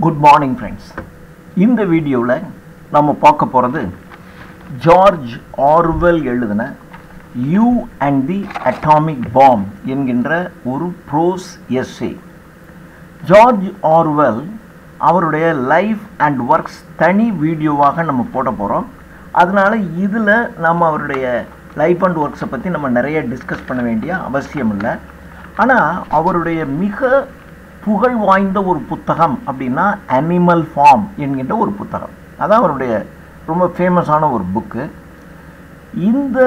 Good morning friends. இந்த வீடியோவில் நம்ம பார்க்க போகிறது ஜார்ஜ் ஆர்வெல் எழுதின you and the atomic bomb என்கின்ற ஒரு ப்ரோஸ் எஸ்ஸே. ஜார்ஜ் ஆர்வெல் அவருடைய லைஃப் அண்ட் ஒர்க்ஸ் தனி வீடியோவாக நம்ம போட போகிறோம். அதனால் இதில் நம்ம அவருடைய லைஃப் அண்ட் ஒர்க்ஸை பற்றி நம்ம நிறைய டிஸ்கஸ் பண்ண வேண்டிய அவசியம் இல்லை. ஆனால் அவருடைய மிக புகழ் வாய்ந்த ஒரு புத்தகம் அப்படின்னா அனிமல் ஃபார்ம் என்கின்ற ஒரு புத்தகம். அதான் அவருடைய ரொம்ப ஃபேமஸான ஒரு புக்கு. இந்த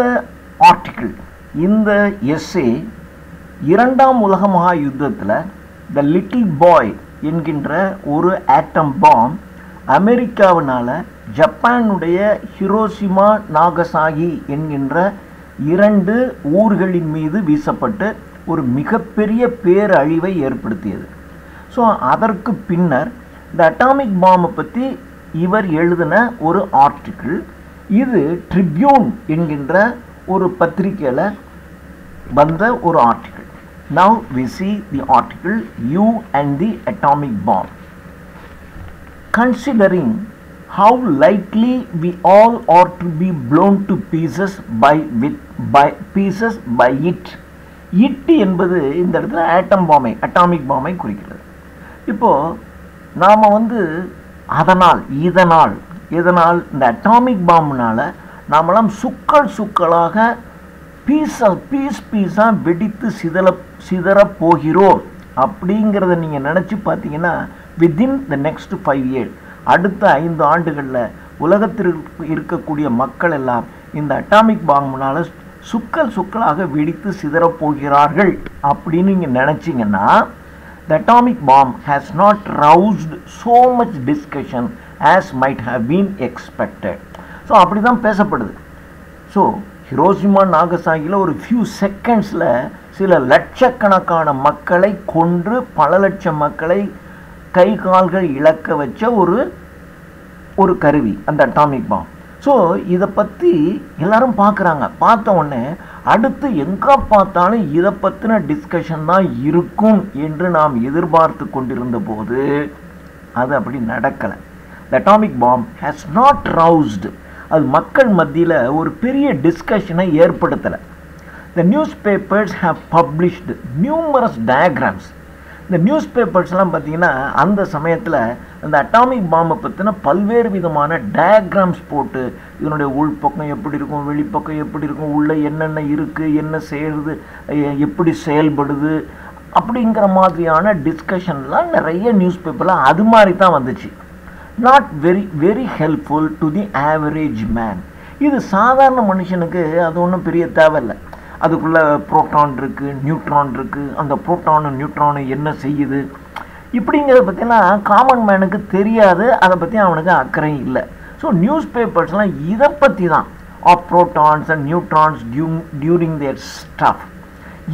ஆர்டிக்கிள், இந்த எஸ்ஸே இரண்டாம் உலக மகா யுத்தத்தில் த லிட்டில் பாய் என்கின்ற ஒரு ஆட்டம் பாம் அமெரிக்காவினால் ஜப்பானுடைய ஹிரோஷிமா நாகசாகி என்கின்ற 2 ஊர்களின் மீது வீசப்பட்டு ஒரு மிகப்பெரிய பேரழிவை ஏற்படுத்தியது. ஸோ அதற்கு பின்னர் இந்த அட்டாமிக் பாம்பை பற்றி இவர் எழுதின ஒரு ஆர்டிக்கிள். இது ட்ரிபியூன் என்கின்ற ஒரு பத்திரிகையில் வந்த ஒரு article. Now we see the article You and the Atomic Bomb. Considering how likely we all are to be blown to pieces by it. It என்பது இந்த இடத்துல அட்டாமிக் பாமை குறிக்கிறது. இப்போது நாம் இதனால் இந்த அட்டாமிக் பாம்பினால் நாமெல்லாம் சுக்களாக பீஸாக வெடித்து சிதறப் போகிறோம் அப்படிங்கிறத நீங்கள் நினச்சி பார்த்தீங்கன்னா வித்தின் த நெக்ஸ்ட் 5 years, அடுத்த 5 ஆண்டுகளில் உலகத்தில் இருக்கக்கூடிய மக்கள் எல்லாம் இந்த அட்டாமிக் பாம்பினால் சுக்களாக வெடித்து சிதறப்போகிறார்கள் அப்படின்னு நீங்கள் நினச்சிங்கன்னா the atomic bomb has not roused so much discussion as might have been expected. So அப்படி தான் பேசப்படுது. ஸோ ஹிரோஷிமா நாகசாகியில் ஒரு ஃபியூ செகண்ட்ஸில் சில லட்சக்கணக்கான மக்களை கொன்று பல லட்சம் மக்களை கை கால்கள் இழக்க வச்ச ஒரு கருவி அந்த அட்டாமிக் பாம். ஸோ இதை பற்றி எல்லாரும் பார்க்குறாங்க. பார்த்த உடனே அடுத்து எங்கே பார்த்தாலும் இதை பற்றின டிஸ்கஷன் தான் இருக்கும் என்று நாம் எதிர்பார்த்து கொண்டிருந்த போது அது அப்படி நடக்கலை. The atomic bomb has not roused. அது மக்கள் மத்தியில் ஒரு பெரிய டிஸ்கஷனை ஏற்படுத்தலை. The newspapers have published numerous diagrams. இந்த நியூஸ் பேப்பர்ஸ்லாம் பார்த்திங்கன்னா அந்த சமயத்தில் அந்த அட்டாமிக் பாம்பை பற்றின பல்வேறு விதமான டயக்ராம்ஸ் போட்டு இதனுடைய உள்பக்கம் எப்படி இருக்கும், வெளிப்பக்கம் எப்படி இருக்கும், உள்ளே என்னென்ன இருக்குது, என்ன செய்கிறது, எப்படி செயல்படுது அப்படிங்கிற மாதிரியான டிஸ்கஷன்லாம் நிறைய நியூஸ் பேப்பர்லாம் அது மாதிரி தான் வந்துச்சு. Not very helpful to the average man. இது சாதாரண மனுஷனுக்கு அது ஒன்றும் பெரிய தேவையில்லை. அதுக்குள்ளே புரோட்டான் இருக்குது, நியூட்ரான் இருக்குது, அந்த புரோட்டானு நியூட்ரானு என்ன செய்யுது இப்படிங்கிறத பற்றிலாம் காமன் மேனுக்கு தெரியாது. அதை பற்றி அவனுக்கு அக்கறை இல்லை. ஸோ நியூஸ் பேப்பர்ஸ்லாம் இதை பற்றி தான் protons and neutrons during their stuff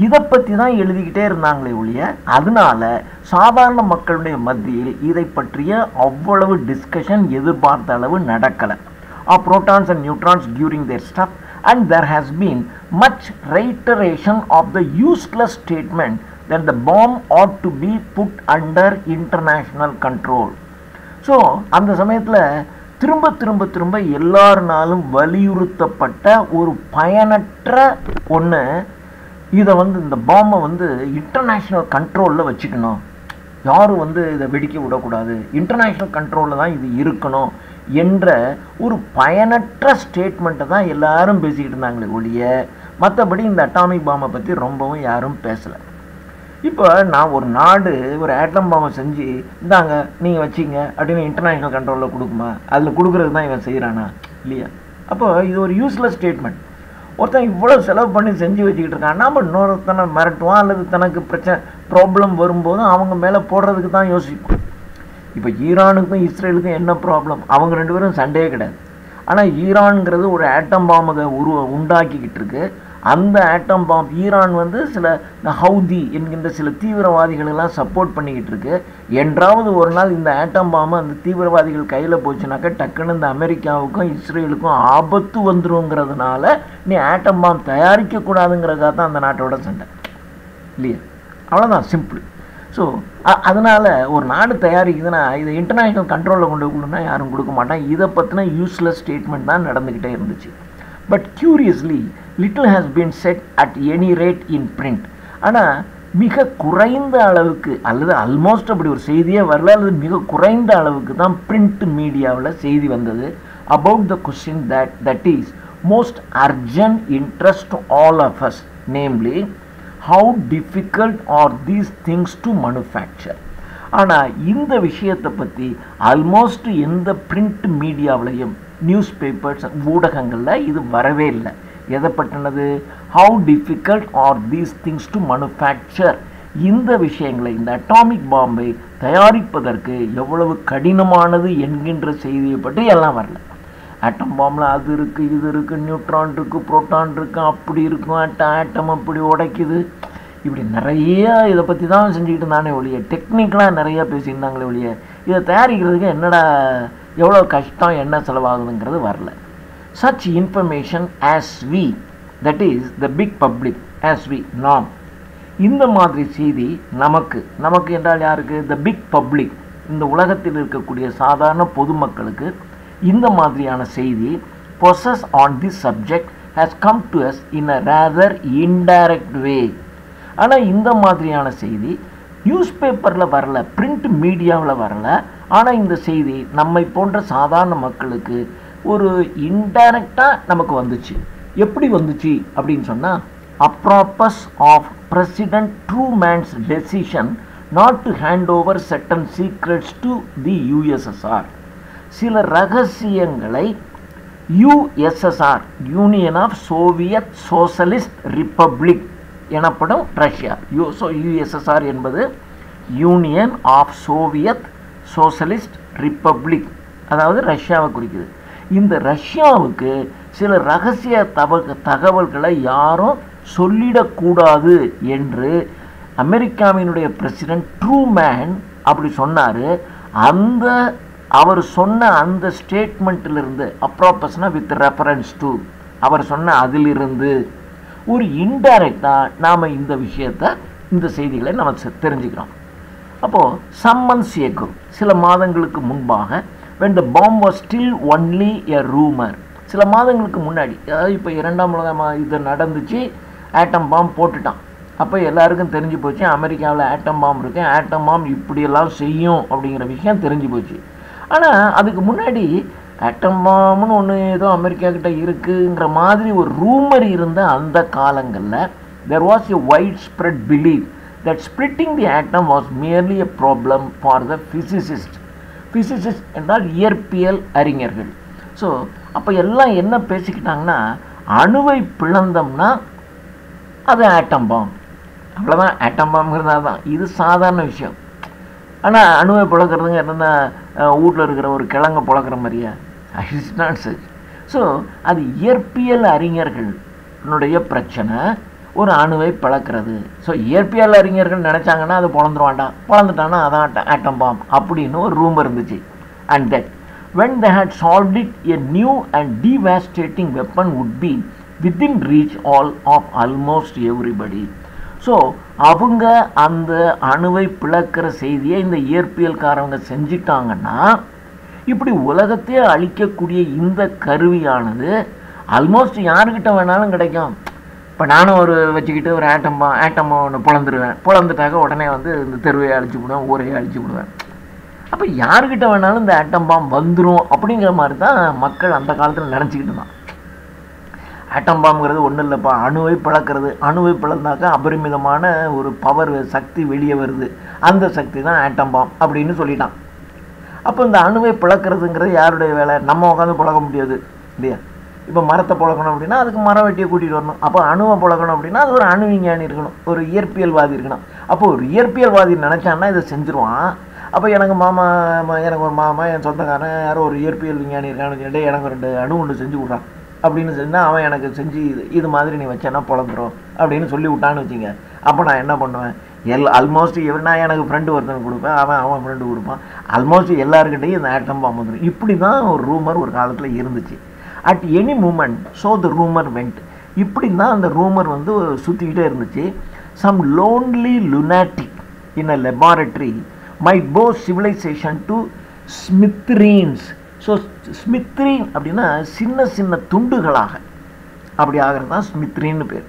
இதை பற்றி தான் எழுதிக்கிட்டே இருந்தாங்களே ஒழிய அதனால சாதாரண மக்களுடைய மத்தியில் இதை பற்றிய அவ்வளவு டிஸ்கஷன் எதிர்பார்த்த அளவு நடக்கலை. Protons and neutrons during their stuff. And there has been much reiteration of the useless statement that the bomb ought to be put under international control. So அந்த சமயத்தில் திரும்ப எல்லாருனாலும் வலியுறுத்தப்பட்ட ஒரு பயனற்ற ஒன்று, இதை இந்த பாம்பை இன்டர்நேஷ்னல் கண்ட்ரோலில் வச்சுக்கணும், யாரும் இதை வெடிக்க விடக்கூடாது, இன்டர்நேஷ்னல் கண்ட்ரோலில் தான் இது இருக்கணும் என்ற ஒரு பயனற்ற ஸ்டேட்மெண்ட்டை தான் எல்லாரும் பேசிக்கிட்டு இருந்தாங்களே ஒழிய மற்றபடி இந்த அட்டாமிக் பாம்பை பற்றி ரொம்பவும் யாரும் பேசலை. இப்போ நான் ஒரு நாடு ஒரு ஆட்டம் பாம்பை செஞ்சு இந்தாங்க நீங்கள் வச்சிங்க அப்படின்னு இன்டர்நேஷ்னல் கண்ட்ரோலில் கொடுக்குமா? அதில் கொடுக்குறது தான் இவன் செய்கிறானா? இல்லையா? அப்போ இது ஒரு யூஸ்லெஸ் ஸ்டேட்மெண்ட். ஒருத்தன் இவ்வளோ செலவு பண்ணி செஞ்சு வச்சுக்கிட்டு இருக்கான், நம்ம இன்னொருத்தனை மிரட்டுவான் அல்லது தனக்கு ப்ராப்ளம் வரும்போது அவங்க மேலே போடுறதுக்கு தான் யோசிப்போம். இப்போ ஈரானுக்கும் இஸ்ரேலுக்கும் என்ன ப்ராப்ளம்? அவங்க 2 பேரும் சண்டையே கிடையாது. ஆனால் ஈரான்ங்கிறது ஒரு ஆட்டம் பாம்பை உண்டாக்கிக்கிட்டு இருக்கு. அந்த ஆட்டம் பாம் ஈரான் சில ஹவுதி என்கின்ற சில தீவிரவாதிகளெல்லாம் சப்போர்ட் பண்ணிக்கிட்டு இருக்கு. என்றாவது ஒரு நாள் இந்த ஆட்டம் பாம்பு அந்த தீவிரவாதிகள் கையில் போச்சுனாக்கா டக்குன்னு இந்த அமெரிக்காவுக்கும் இஸ்ரேலுக்கும் ஆபத்து வந்துருங்கிறதுனால நீ ஆட்டம் பாம் தயாரிக்கக்கூடாதுங்கிறதுக்காக தான் அந்த நாட்டோட சண்டை இல்லையா? அவ்வளோதான், சிம்பிள். ஸோ அதனால் ஒரு நாடு தயாரிக்குதுன்னா இதை இன்டர்நேஷ்னல் கண்ட்ரோலில் கொண்டு கொடுன்னா யாரும் கொடுக்க மாட்டாங்க. இதை பற்றின யூஸ்லெஸ் ஸ்டேட்மெண்ட் தான் நடந்துக்கிட்டே இருந்துச்சு. But curiously little has been said at any rate in print. ஆனால் மிக குறைந்த அளவுக்கு அல்லது ஆல்மோஸ்ட் அப்படி ஒரு செய்தியே வரல, அல்லது மிக குறைந்த அளவுக்கு தான் பிரிண்ட் மீடியாவில் செய்தி வந்தது about the question that is most urgent interest all of us, namely how difficult are these things to manufacture. ஆனால் இந்த விஷயத்தை பற்றி ஆல்மோஸ்ட் எந்த பிரிண்ட் மீடியாவிலையும் நியூஸ் பேப்பர்ஸ் ஊடகங்களில் இது வரவே இல்லை. எதை பற்றினது? How difficult are these things to manufacture. இந்த விஷயங்களை, இந்த அட்டாமிக் பாம்பை தயாரிப்பதற்கு எவ்வளவு கடினமானது என்கின்ற செய்தியை பற்றி எல்லாம் வரல. ஆட்டம் பாம்பில் அது இருக்குது, இது இருக்குது, நியூட்ரான் இருக்குது, புரோட்டான் இருக்குது, அப்படி இருக்கும், ஆட்டம் அப்படி உடைக்குது, இப்படி நிறைய இதை பற்றி தான் செஞ்சுக்கிட்டு இருந்தானே ஒழிய டெக்னிக்கலாக நிறையா பேசியிருந்தாங்களே ஒழிய இதை தயாரிக்கிறதுக்கு என்னடா எவ்வளோ கஷ்டம், என்ன செலவாகுதுங்கிறது வரல. Such information as we, that is the big public, as we நாம், இந்த மாதிரி செய்தி நமக்கு என்றால் யாருக்கு? the big public, இந்த உலகத்தில் இருக்கக்கூடிய சாதாரண பொதுமக்களுக்கு இந்த மாதிரியான செய்தி possess on this subject has come to us in a rather indirect way. ஆனால் இந்த மாதிரியான செய்தி நியூஸ் பேப்பரில் வரல, பிரிண்ட் மீடியாவில் வரல. ஆனால் இந்த செய்தி நம்மை போன்ற சாதாரண மக்களுக்கு ஒரு இன்டைரக்டாக நமக்கு வந்துச்சு. எப்படி வந்துச்சு அப்படின்னு சொன்னால், apropos of President Truman's decision not to hand over certain secrets to the USSR. சில ரகசியங்களை USSR, Union of Soviet Socialist Republic எனப்படும் ரஷ்யா. யூஎஸ்எஸ்ஆர் என்பது Union of Soviet Socialist Republic, அதாவது ரஷ்யாவை குறிக்குது. இந்த ரஷ்யாவுக்கு சில ரகசிய தகவல்களை யாரும் சொல்லிடக்கூடாது என்று அமெரிக்காவினுடைய பிரசிடென்ட் ட்ரூமேன் அப்படி சொன்னார். அவர் சொன்ன அந்த ஸ்டேட்மெண்ட்டிலிருந்து, அப்ராப்பஸ்னா வித் ரெஃபரன்ஸ் டு, அவர் சொன்ன அதிலிருந்து ஒரு இன்டைரக்டாக நாம் இந்த விஷயத்தை, இந்த செய்திகளை நம்ம தெரிஞ்சுக்கிறோம். அப்போது சம்மன்ஸ் ஏக்கும் சில மாதங்களுக்கு முன்பாக, when the bomb was still only a rumor, சில மாதங்களுக்கு முன்னாடி, அதாவது இப்போ 2ஆம் உலக இது நடந்துச்சு, ஆட்டம் பாம் போட்டுட்டான். அப்போ எல்லாருக்கும் தெரிஞ்சு போச்சு அமெரிக்காவில் ஆட்டம் பாம் இருக்கு, ஆட்டம் பாம் இப்படியெல்லாம் செய்யும் அப்படிங்கிற விஷயம் தெரிஞ்சு போச்சு. ஆனால் அதுக்கு முன்னாடி ஆட்டம் பாம்னு ஒன்று ஏதோ அமெரிக்கா கிட்ட இருக்குங்கிற மாதிரி ஒரு ரூமர் இருந்த அந்த காலங்களில் there was a widespread belief that splitting the atom was merely a problem for the physicists. physicists என்றால் இயற்பியல் அறிஞர்கள். ஸோ அப்போ எல்லாம் என்ன பேசிக்கிட்டாங்கன்னா, அணுவை பிளந்தோம்னா அது ஆட்டம் பாம், அவ்வளோதான். ஆட்டம் பாம்ங்கிறதா தான் இது சாதாரண விஷயம். ஆனால் அணுவை பிளக்கிறதுங்க என்னென்னா வீட்டில் இருக்கிற ஒரு கிழங்கை பிளக்கிற மாதிரியா? It's not such. ஸோ அது இயற்பியல் அறிஞர்களுடைய பிரச்சனை, ஒரு அணுவை பிளக்கிறது. ஸோ இயற்பியல் அறிஞர்கள் நினச்சாங்கன்னா அது பிளந்துட்டான்னா அதான் ஆட்டம் பாம் அப்படின்னு ஒரு ரூமர் இருந்துச்சு. And that when they had solved it, a new and devastating weapon would be within reach of almost everybody. So அவங்க அந்த அணுவை பிளக்கிற செய்தியை இந்த இயற்பியல்காரவங்க செஞ்சிட்டாங்கன்னா, இப்படி உலகத்தையே அழிக்கக்கூடிய இந்த கருவியானது ஆல்மோஸ்ட் யாருக்கிட்ட வேணாலும் கிடைக்கும். இப்போ நானும் ஒரு வச்சுக்கிட்டு ஒரு ஆட்டம் ஒன்று பிளந்துட்டாக்க உடனே வந்து இந்த தெருவையை அழிச்சு விடுவேன், ஊரையை அழிச்சு விடுவேன். அப்போ யாருக்கிட்ட வேணாலும் இந்த ஆட்டம் பாம் வந்துடும் அப்படிங்கிற மாதிரி தான் மக்கள் அந்த காலத்தில் நினச்சிக்கிட்டு தான். ஆட்டம் பாம்ங்கிறது ஒன்றும் இல்லைப்பா, அணுவை பிளக்கிறது. அணுவை பிளந்தாக்கா அபரிமிதமான ஒரு பவர் சக்தி வெளியே வருது, அந்த சக்தி தான் ஆட்டம் பாம் அப்படின்னு சொல்லிட்டான். அப்போ இந்த அணுவை பிளக்கிறதுங்கிறது யாருடைய வேலை? நம்ம உட்காந்து பிளக்க முடியாது இல்லையா? இப்போ மரத்தை பிளக்கணும் அப்படின்னா அதுக்கு மரம் வெட்டியை கூட்டிகிட்டு வரணும். அப்போ அணுவை பிளக்கணும் அப்படின்னா அது ஒரு அணு விஞ்ஞானி இருக்கணும், ஒரு இயற்பியல்வாதி இருக்கணும். அப்போ ஒரு இயற்பியல்வாதி நினச்சான்னா இதை செஞ்சுருவான். அப்போ எனக்கு ஒரு மாமா என் சொந்தக்காரன் யாரோ ஒரு இயற்பியல் விஞ்ஞானி இருக்கான்னு சொல்லிட்டு எனக்கு 2 அணு ஒன்று செஞ்சு விட்றான் அப்படின்னு சொன்னால், அவன் எனக்கு செஞ்சு இது மாதிரி நீ வச்சேன்னா பிளந்துடும் அப்படின்னு சொல்லி விட்டான்னு வச்சுங்க. அப்போ நான் என்ன பண்ணுவேன்? ஆல்மோஸ்ட் நான் எனக்கு ஃப்ரெண்டு ஒருத்தனுக்கு கொடுப்பேன், அவன் ஃப்ரெண்டு கொடுப்பான். ஆல்மோஸ்ட் எல்லாருக்கிட்டையும் இந்த ஆட்டம் பாம் வந்துடும். இப்படி தான் ஒரு ரூமர் ஒரு காலத்தில் இருந்துச்சு. At any moment so the rumour went. இப்படி தான் அந்த ரூமர் வந்து சுற்றிக்கிட்டே இருந்துச்சு. Some lonely lunatic in a laboratory might bow civilization to smithereens. So smithereen அப்படின்னா சின்ன சின்ன துண்டுகளாக அப்படி ஆகிறது தான் ஸ்மித்ரின்னு பேர்.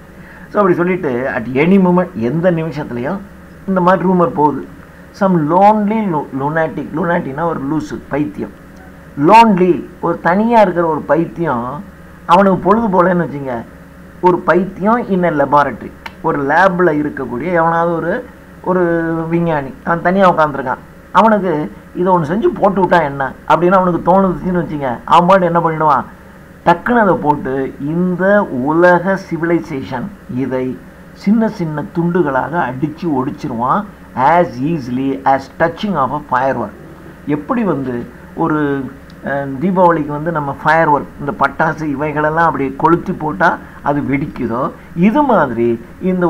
ஸோ அப்படி சொல்லிட்டு அட் எனி மூமெண்ட் எந்த நிமிஷத்துலையும் இந்த மாதிரி ரூமர் போகுது. சம் லோன்லி லுனாட்டிக்னா ஒரு லூஸு பைத்தியம். லோன்லி ஒரு தனியாக இருக்கிற ஒரு பைத்தியம், அவனுக்கு பொழுது போலன்னு வச்சுங்க, ஒரு பைத்தியம் இன்ன லெபார்ட்ரி, ஒரு லேபில் இருக்கக்கூடிய எவனாவது ஒரு விஞ்ஞானி அவன் தனியாக உட்காந்துருக்கான், அவனுக்கு இதை ஒன்று செஞ்சு போட்டு விட்டா என்ன அப்படின்னு அவனுக்கு தோணுதுன்னு வச்சுங்க, அவன் பாட்டு என்ன பண்ணிடுவான், டக்குன்னு அதை போட்டு இந்த உலக சிவிலைசேஷன் இதை சின்ன சின்ன துண்டுகளாக அடித்து ஒடிச்சிருவான். As easily as touching off a firework. எப்படி ஒரு தீபாவளிக்கு நம்ம ஃபயர் ஒர்க், இந்த பட்டாசு இவைகளெல்லாம் அப்படி கொளுத்தி போட்டால் அது வெடிக்குதோ, இது மாதிரி இந்த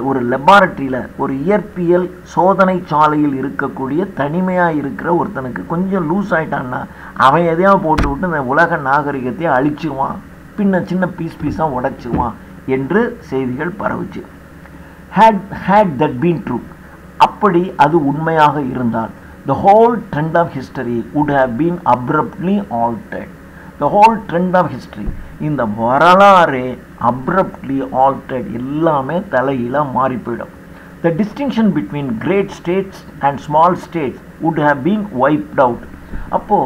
ஒரு லெபார்ட்ரியில் ஒரு இயற்பியல் சோதனை சாலையில் இருக்கக்கூடிய தனிமையாக இருக்கிற ஒருத்தனுக்கு கொஞ்சம் லூஸ் ஆகிட்டான்னா அவன் எதையாவது போட்டு விட்டு இந்த உலக நாகரிகத்தை அழிச்சிருவான், பின்ன சின்ன பீஸாக உடைச்சிருவான் என்று செய்திகள் பரவுச்சு. had that been true, அப்படி அது உண்மையாக இருந்தால் the whole trend of history would have been abruptly altered. The whole trend of history, இந்த வரலாறே abruptly altered, எல்லாமே தலையில மாறி போயிடும். The distinction between great states and small states would have been wiped out. அப்போ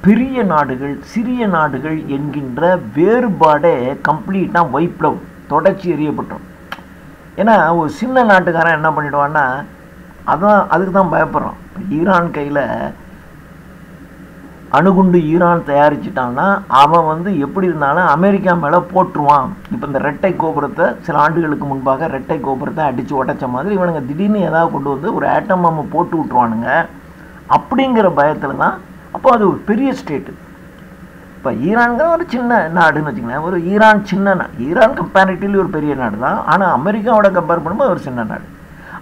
பெரிய நாடுகள் சிறிய நாடுகள் என்கின்ற வேறுபாடே கம்ப்ளீட்டாக வைப்ட் அவுட், தொடச்சி எறியப்பட்டோம். ஏன்னா ஒரு சின்ன நாட்டுக்காரன் என்ன பண்ணிடுவான்னா, அதுக்கு தான் பயப்படுறான். ஈரான் கையில் அணுகுண்டு ஈரான் தயாரிச்சிட்டான்னா அவன் எப்படி இருந்தாலும் அமெரிக்கா மேலே போட்டுருவான். இப்போ இந்த ரெட்டை கோபுரத்தை சில ஆண்டுகளுக்கு முன்பாக ரெட்டை கோபுரத்தை அடித்து உடைச்ச மாதிரி இவனுங்க திடீர்னு ஏதாவது கொண்டு ஒரு ஆட்டம் பாம்பை போட்டு விட்டுருவானுங்க அப்படிங்கிற பயத்தில் தான். அப்போ அது ஒரு பெரிய ஸ்டேட்டு. இப்போ ஈரான்கிற ஒரு சின்ன நாடுன்னு வச்சுக்கோங்களேன், ஒரு ஈரான் சின்ன நாடு, ஈரான் கம்பேரிட்டிவ்லி ஒரு பெரிய நாடு தான், ஆனால் அமெரிக்காவோட கம்பேர் பண்ணும்போது ஒரு சின்ன நாடு.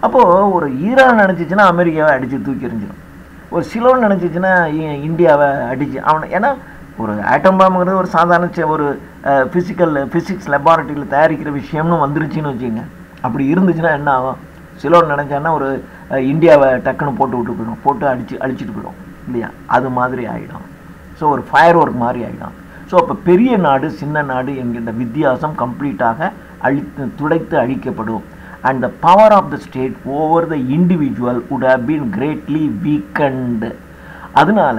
அப்போது ஒரு ஈரான் நினச்சிச்சின்னா அமெரிக்காவை அடித்து தூக்கி எறிஞ்சிடும், ஒரு சிலோன் நினச்சிச்சின்னா இந்தியாவை அடித்து ஏன்னா ஒரு ஆட்டம் பாம்புங்கிறது ஒரு சாதாரண ஒரு ஃபிசிக்ஸ் லெபார்ட்டரியில் தயாரிக்கிற விஷயம்னு வந்துருச்சுன்னு வச்சுங்க. அப்படி இருந்துச்சுன்னா என்ன ஆகும், சிலோன் நினச்சான்னா ஒரு இந்தியாவை டக்குன்னு போட்டு போயிடும், போட்டு அழிச்சிட்டு போயிடும் இல்லையா, அது மாதிரி ஆகிடும். ஸோ ஒரு ஃபயர் ஒர்க் மாதிரி ஆகிடும். ஸோ அப்போ பெரிய நாடு சின்ன நாடு என்கின்ற வித்தியாசம் கம்ப்ளீட்டாக துடைத்து அழிக்கப்படும். And the power of the state over the individual would have been greatly weakened. அதனால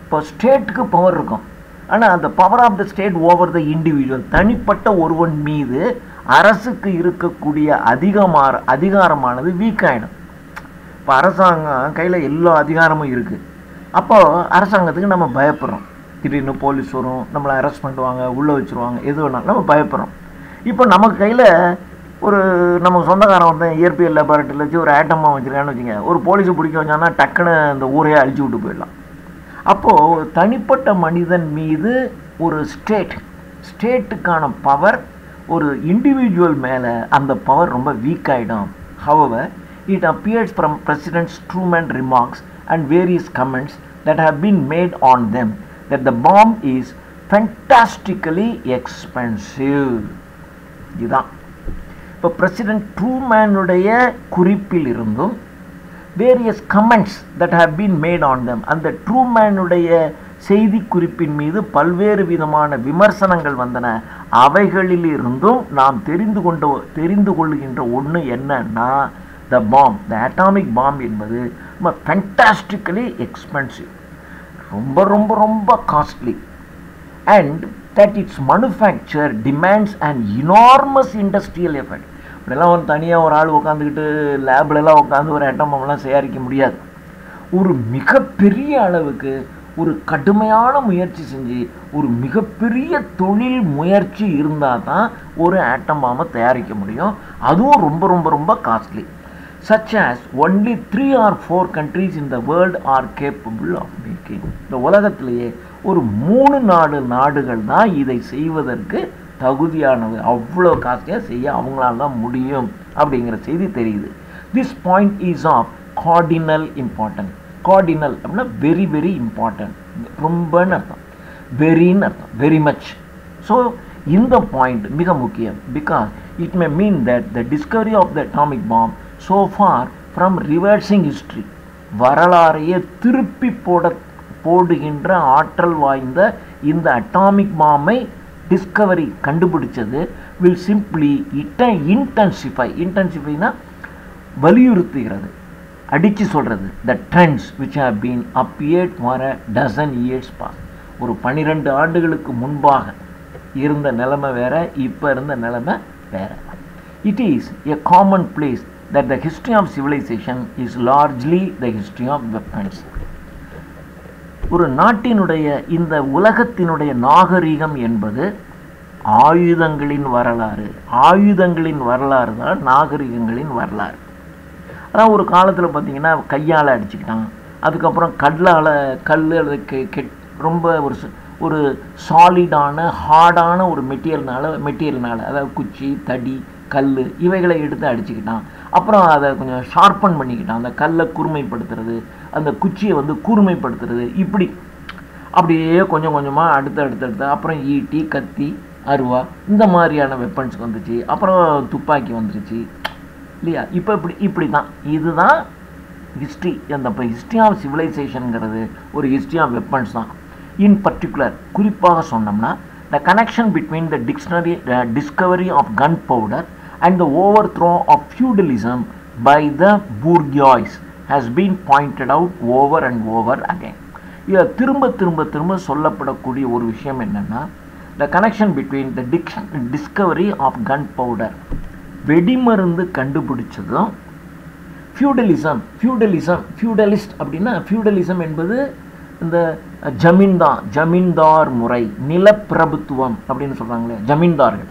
இப்போ ஸ்டேட்டுக்கு பவர் இருக்கும், ஆனால் அந்த power of the state over the individual, தனிப்பட்ட ஒருவன் மீது அரசுக்கு இருக்கக்கூடிய அதிகாரமானது வீக் ஆகிடும். இப்போ அரசாங்கம் கையில் எல்லா அதிகாரமும் இருக்குது, அப்போது அரசாங்கத்துக்கு நம்ம பயப்படுறோம். திடீர்னு போலீஸ் வரும், நம்மளை அரெஸ்ட் பண்ணுவாங்க, உள்ளே வச்சுருவாங்க, எது வேணாலும் நம்ம பயப்படுறோம். இப்போ நமக்கு கையில் நமக்கு சொந்தக்காரன் வந்து இயற்பியல் லெபார்ட்டரியில் வச்சு ஒரு ஆட்டமாக வச்சுருக்கான்னு வச்சுங்க, ஒரு போலீஸை பிடிக்க வச்சான்னா டக்குன்னு இந்த ஊரையே அழிச்சு விட்டு போயிடலாம். அப்போது தனிப்பட்ட மனிதன் மீது ஒரு ஸ்டேட்டுக்கான பவர் ஒரு இண்டிவிஜுவல் மேலே அந்த பவர் ரொம்ப வீக் ஆகிடும். However, it appears from President Truman's remarks and various comments that have been made on them that the bomb is fantastically expensive. இதுதான் இப்போ பிரசிடென்ட் ட்ரூமேனுடைய குறிப்பில் இருந்தும் various comments that have been made on them, அந்த ட்ரூமேனுடைய செய்தி குறிப்பின் மீது பல்வேறு விதமான விமர்சனங்கள் வந்தன. அவைகளில் இருந்தும் நாம் தெரிந்து கொள்கின்ற ஒன்று என்னன்னா, த அட்டாமிக் பாம் என்பது ரொம்ப ஃபேண்டாஸ்டிக்கலி எக்ஸ்பென்சிவ், ரொம்ப ரொம்ப ரொம்ப costly, and that its manufacture demands an enormous industrial effort. இப்படிலாம் தனியாக ஒரு ஆள் உட்காந்துக்கிட்டு லேப்லலாம் உட்காந்து ஒரு ஆட்டம் பாம்லாம் தயாரிக்க முடியாது. ஒரு மிகப்பெரிய அளவுக்கு ஒரு கடுமையான முயற்சி செஞ்சு ஒரு மிகப்பெரிய தொழில் முயற்சி இருந்தால் தான் ஒரு ஆட்டம் பாம்பை தயாரிக்க முடியும். அதுவும் ரொம்ப ரொம்ப ரொம்ப costly. Such as only 3 or 4 countries in the world are capable of making. இந்த உலகத்திலேயே ஒரு 3 நாடுகள் தான் இதை செய்வதற்கு தகுதியானது. அவ்வளோ காஸ்ட்லியாக செய்ய அவங்களால தான் முடியும் அப்படிங்கிற செய்தி தெரியுது. This point is of cardinal importance. Cardinal அப்படின்னா வெரி வெரி இம்பார்ட்டன்ட், ரொம்பன்னு அர்த்தம், வெரின்னு அர்த்தம், வெரி மச். ஸோ இந்த பாயிண்ட் மிக முக்கியம். Because it may mean that the discovery of the atomic bomb so far from reversing history, வரலாறையே திருப்பி போடுகின்ற ஆற்றல் வாய்ந்த இந்த அட்டாமிக் பாம்பை டிஸ்கவரி கண்டுபிடிச்சது வில் சிம்ப்ளி இன்டென்சிஃபைனா வலியுறுத்துகிறது, அடித்து சொல்கிறது, the trends which have been apparent for a dozen years past. ஒரு 12 ஆண்டுகளுக்கு முன்பாக இருந்த நிலைமை வேற, இப்போ இருந்த நிலைமை வேற. It is a commonplace that the history of civilization is largely the history of weapons. ஒரு நாட்டினுடைய இந்த உலகத்தினுடைய நாகரிகம் என்பது ஆயுதங்களின் வரலாறு. ஆயுதங்களின் வரலாறு தான் நாகரிகங்களின் வரலாறு. அதான் ஒரு காலத்தில் பார்த்தீங்கன்னா கையால் அடிச்சுக்கிட்டான், அதுக்கப்புறம் கல் ரொம்ப ஒரு சாலிடான ஹார்டான ஒரு மெட்டீரியல்னால அதாவது குச்சி, தடி, கல் இவைகளை எடுத்து அடிச்சுக்கிட்டான். அப்புறம் அதை கொஞ்சம் ஷார்ப்பன் பண்ணிக்கிட்டான், அந்த கல்லை கூர்மைப்படுத்துறது, அந்த குச்சியை கூர்மைப்படுத்துறது, அப்படியே கொஞ்சம் கொஞ்சமாக அடுத்து அப்புறம் ஈட்டி, கத்தி, அருவா இந்த மாதிரியான வெப்பன்ஸ் வந்துச்சு. அப்புறம் துப்பாக்கி வந்துருச்சு இல்லையா? இப்போ இப்படி தான். இதுதான் ஹிஸ்ட்ரி. அந்த ஹிஸ்ட்ரி ஆஃப் சிவிலைசேஷனுங்கிறது ஒரு ஹிஸ்ட்ரி ஆஃப் வெப்பன்ஸ் தான். இன் பர்டிகுலர் குறிப்பாக சொன்னோம்னா, the connection between the discovery of gunpowder and the overthrow of feudalism by the bourgeois has been pointed out over and over again. இதை திரும்ப சொல்லப்படக்கூடிய ஒரு விஷயம் என்னன்னா, the connection between the discovery of gunpowder, வெடிமருந்து கண்டுபிடிச்சதும் feudalist அப்படின்னா, feudalism என்பது இந்த ஜமீன்தார் முறை, நிலப்பிரபுத்துவம் அப்படின்னு சொல்கிறாங்களே ஜமீன்தார்கள்.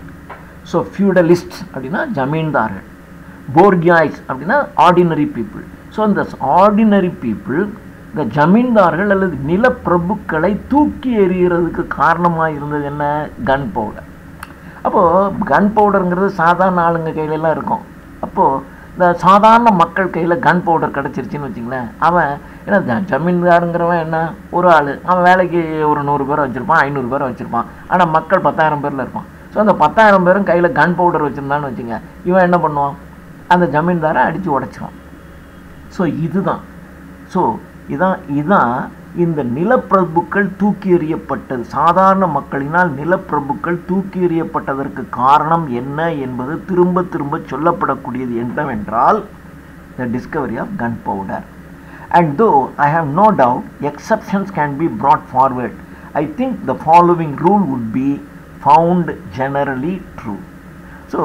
ஸோ ஃபியூடலிஸ்ட் அப்படின்னா ஜமீன்தார்கள், போர்கியாய்ஸ் அப்படின்னா ஆர்டினரி பீப்புள். ஸோ இந்த ஆர்டினரி பீப்புள் இந்த ஜமீன்தார்கள் அல்லது நிலப்பிரபுக்களை தூக்கி எறிகிறதுக்கு காரணமாக இருந்தது என்ன? Gunpowder. அப்போது கன் பவுடருங்கிறது சாதாரண ஆளுங்க கையிலலாம் இருக்கும். அப்போது இந்த சாதாரண மக்கள் கையில் கன் பவுடர் கிடச்சிருச்சின்னு வச்சிங்களேன், அவன் ஏன்னா ஜமீன்தாருங்கிறவன் என்ன ஒரு ஆள், அவன் வேலைக்கு ஒரு 100 பேரை வச்சுருப்பான், 500 பேரை வச்சுருப்பான். ஆனால் மக்கள் 10,000 பேரில் இருப்பான். ஸோ அந்த 10,000 பேரும் கையில் கன் பவுடர் வச்சுருந்தான்னு வச்சுங்க, இவன் என்ன பண்ணுவான்? அந்த ஜமீன்தாரை அடித்து உடைச்சிருவான். ஸோ இதான் இந்த நிலப்பிரபுக்கள் தூக்கி எறியப்பட்டது, சாதாரண மக்களினால் நிலப்பிரபுக்கள் தூக்கி எறியப்பட்டதற்கு காரணம் என்ன என்பது திரும்ப சொல்லப்படக்கூடியது என்னவென்றால், the discovery of gunpowder. And though I have no doubt exceptions can be brought forward, I think the following rule would be found generally true. So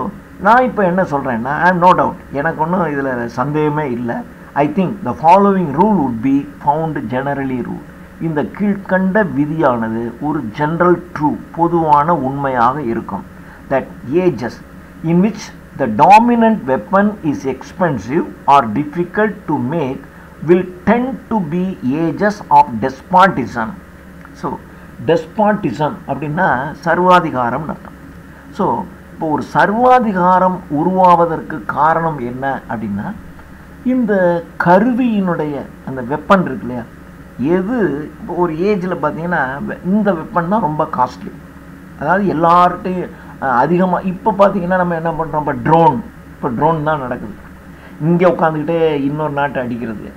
நான் இப்போ என்ன சொல்கிறேன்னா, I have no doubt, எனக்கு ஒன்றும் இதில் சந்தேகமே இல்லை. I think the following rule would be found generally rule. இந்த கீழ்கண்ட விதியானது ஒரு ஜெனரல் ட்ரூ, பொதுவான உண்மையாக இருக்கும். That ages in which the dominant weapon is expensive or difficult to make will tend to be ages of despotism. So despotism அப்படின்னா சர்வாதிகாரம்னு அர்த்தம். So இப்போ ஒரு சர்வாதிகாரம் உருவாவதற்கு காரணம் என்ன அப்படின்னா, இந்த கருவியினுடைய அந்த வெப்பன் இருக்கு இல்லையா, எது இப்போ ஒரு ஏஜில் பார்த்தீங்கன்னா இந்த வெப்பன் தான் ரொம்ப காஸ்ட்லி. அதாவது எல்லார்ட்டையும் அதிகமாக இப்போ பார்த்தீங்கன்னா நம்ம என்ன பண்ணுறோம், இப்போ ட்ரோன் தான் நடக்குது. இங்கே உட்காந்துக்கிட்டே இன்னொரு நாட்டை அடிக்கிறது.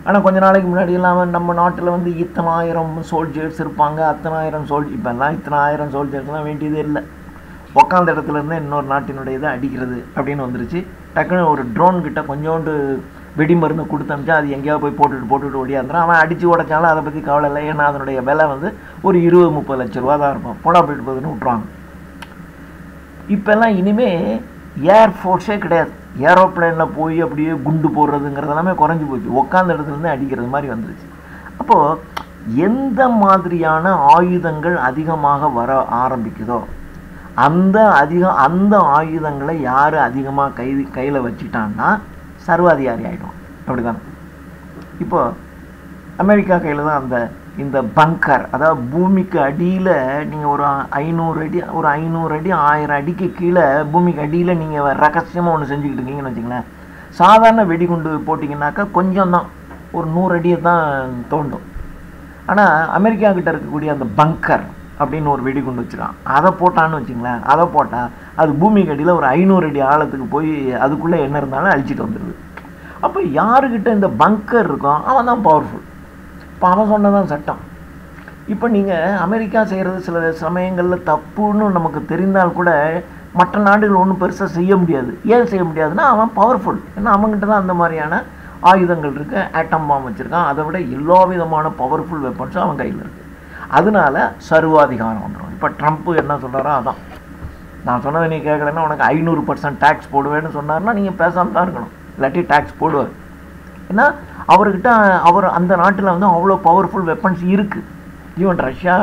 ஆனால் கொஞ்ச நாளைக்கு முன்னாடி இல்லாமல் நம்ம நாட்டில் இத்தனை ஆயிரம் சோல்ஜர்ஸ் இருப்பாங்க, அத்தனாயிரம் இப்போல்லாம் இத்தனை ஆயிரம் சோல்ஜர்ஸ்லாம் வேண்டியதே இல்லை. உட்காந்த இடத்துலேருந்து இன்னொரு நாட்டினுடைய இதை அடிக்கிறது அப்படின்னு வந்துருச்சு. டக்குன்னு ஒரு ட்ரோன் கிட்ட கொஞ்சோண்டு வெடிமருந்து கொடுத்தமிச்சா அது எங்கேயாவது போய் போட்டுட்டு ஓடியாந்துடும். அவன் அடித்து உடைச்சாலும் அதை பற்றி கவலை இல்லை. ஏன்னா அதனுடைய விலை 20-30 லட்ச ரூபா தான் இருக்கும். போடா போயிட்டு போகுதுன்னு விட்ருவாங்க. இப்போல்லாம் இனிமேல் ஏர்ஃபோர்ஸே கிடையாது. ஏரோப்ளேனில் போய் அப்படியே குண்டு போடுறதுங்கிறது எல்லாமே குறைஞ்சி போச்சு. உட்காந்த இடத்துலேருந்து அடிக்கிறது மாதிரி வந்துருச்சு. அப்போது எந்த மாதிரியான ஆயுதங்கள் அதிகமாக வர ஆரம்பிக்குதோ அந்த ஆயுதங்களை யார் அதிகமாக கையில் வச்சுட்டான்னா சர்வாதிகாரி ஆகிடும். அப்படி தான் இப்போது அமெரிக்கா கையில் தான் இந்த பங்கர், அதாவது பூமிக்கு அடியில் நீங்கள் ஒரு 500 அடி 1000 அடிக்கு கீழே பூமிக்கு அடியில் நீங்கள் ரகசியமாக ஒன்று செஞ்சுக்கிட்டு இருக்கீங்கன்னு வச்சுங்களேன். சாதாரண வெடிகுண்டு போட்டிங்கன்னாக்கா கொஞ்சம் தான், ஒரு 100 அடியை தான் தோண்டும். ஆனால் அமெரிக்கா கிட்ட இருக்கக்கூடிய அந்த பங்கர் அப்படின்னு ஒரு வெடிகுண்டு வச்சுருக்கான். அதை போட்டான்னு வச்சுங்களேன், அதை போட்டால் அது பூமிக்கு அடியில் ஒரு 500 அடி ஆழத்துக்கு போய் அதுக்குள்ளே என்ன இருந்தாலும் அழிச்சிட்டு வந்துடுது. அப்போ யாருக்கிட்ட இந்த பங்கர் இருக்கும் அவன் தான் பவர்ஃபுல். இப்போ அவன் சொன்னதான் சட்டம். இப்போ நீங்கள் அமெரிக்கா செய்கிறது சில சமயங்களில் தப்புன்னு நமக்கு தெரிந்தால் கூட மற்ற நாடுகள் ஒன்றும் பெருசாக செய்ய முடியாது. ஏன் செய்ய முடியாதுன்னா அவன் பவர்ஃபுல். ஏன்னா அவங்ககிட்ட தான் அந்த மாதிரியான ஆயுதங்கள் இருக்குது, ஆட்டம் பாம் வச்சுருக்கான். அதை விட எல்லா விதமான பவர்ஃபுல் வெப்பன்ஸும் அவன் கையில் இருக்குது. அதனால சர்வாதிகாரம் வந்துடும். இப்போ ட்ரம்ப்பு என்ன சொல்கிறாரோ அதான். நான் சொன்னதை நீ கேட்கலன்னா உனக்கு 500% டேக்ஸ் போடுவேன்னு சொன்னார்னா நீங்கள் பேசாமல் தான் இருக்கணும், இல்லாட்டி டேக்ஸ் போடுவார். ஏன்னா அவர்கிட்ட அவர் அந்த நாட்டில் வந்து அவ்வளோ பவர்ஃபுல் வெப்பன்ஸ் இருக்குது. ஈவன் ரஷ்யா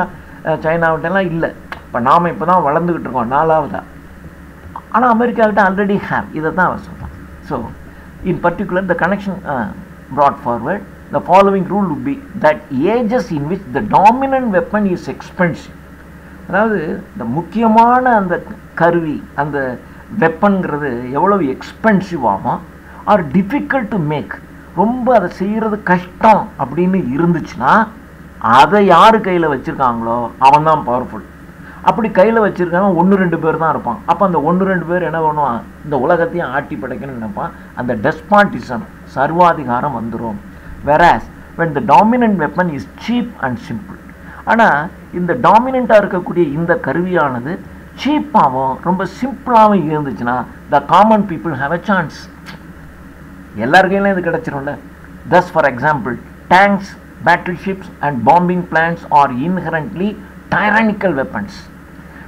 சைனாவிட்டெல்லாம் இல்லை. இப்போ நாம் இப்போ தான் வளர்ந்துக்கிட்டு இருக்கோம் 4ஆவதா. ஆனால் அமெரிக்காவிட்ட ஆல்ரெடி ஹேவ். இதை தான் அவர் சொல்கிறான். So in particular the connection brought forward, the following rule would be that ages in which the dominant weapon is expensive. அதாவது இந்த முக்கியமான அந்த கருவி, அந்த வெப்பன்கிறது எவ்வளவு எக்ஸ்பென்சிவ் ஆகும், ஆர் டிஃபிகல்ட் டு மேக், ரொம்ப அதை செய்கிறது கஷ்டம் அப்படின்னு இருந்துச்சுன்னா அதை யார் கையில் வச்சுருக்காங்களோ அவன் தான் பவர்ஃபுல். அப்படி கையில் வச்சுருக்காங்க 1-2 பேர் தான் இருப்பான். அப்போ அந்த 1-2 பேர் என்ன பண்ணுவான், இந்த உலகத்தையும் ஆட்டி படைக்கணும்னு நினைப்பான். அந்த டெஸ்பாட்டிசம், சர்வாதிகாரம் வந்துடும். whereas when the dominant weapon is cheap and simple. ஆனால் இந்த டாமினண்ட்டாக இருக்கக்கூடிய இந்த கருவியானது சீப்பாகவும் ரொம்ப சிம்பிளாகவும் இருந்துச்சுன்னா the common people have a chance. எல்லார் கையிலும் இது கிடச்சிரும்ல. thus for example tanks, battleships and bombing plants are inherently tyrannical weapons.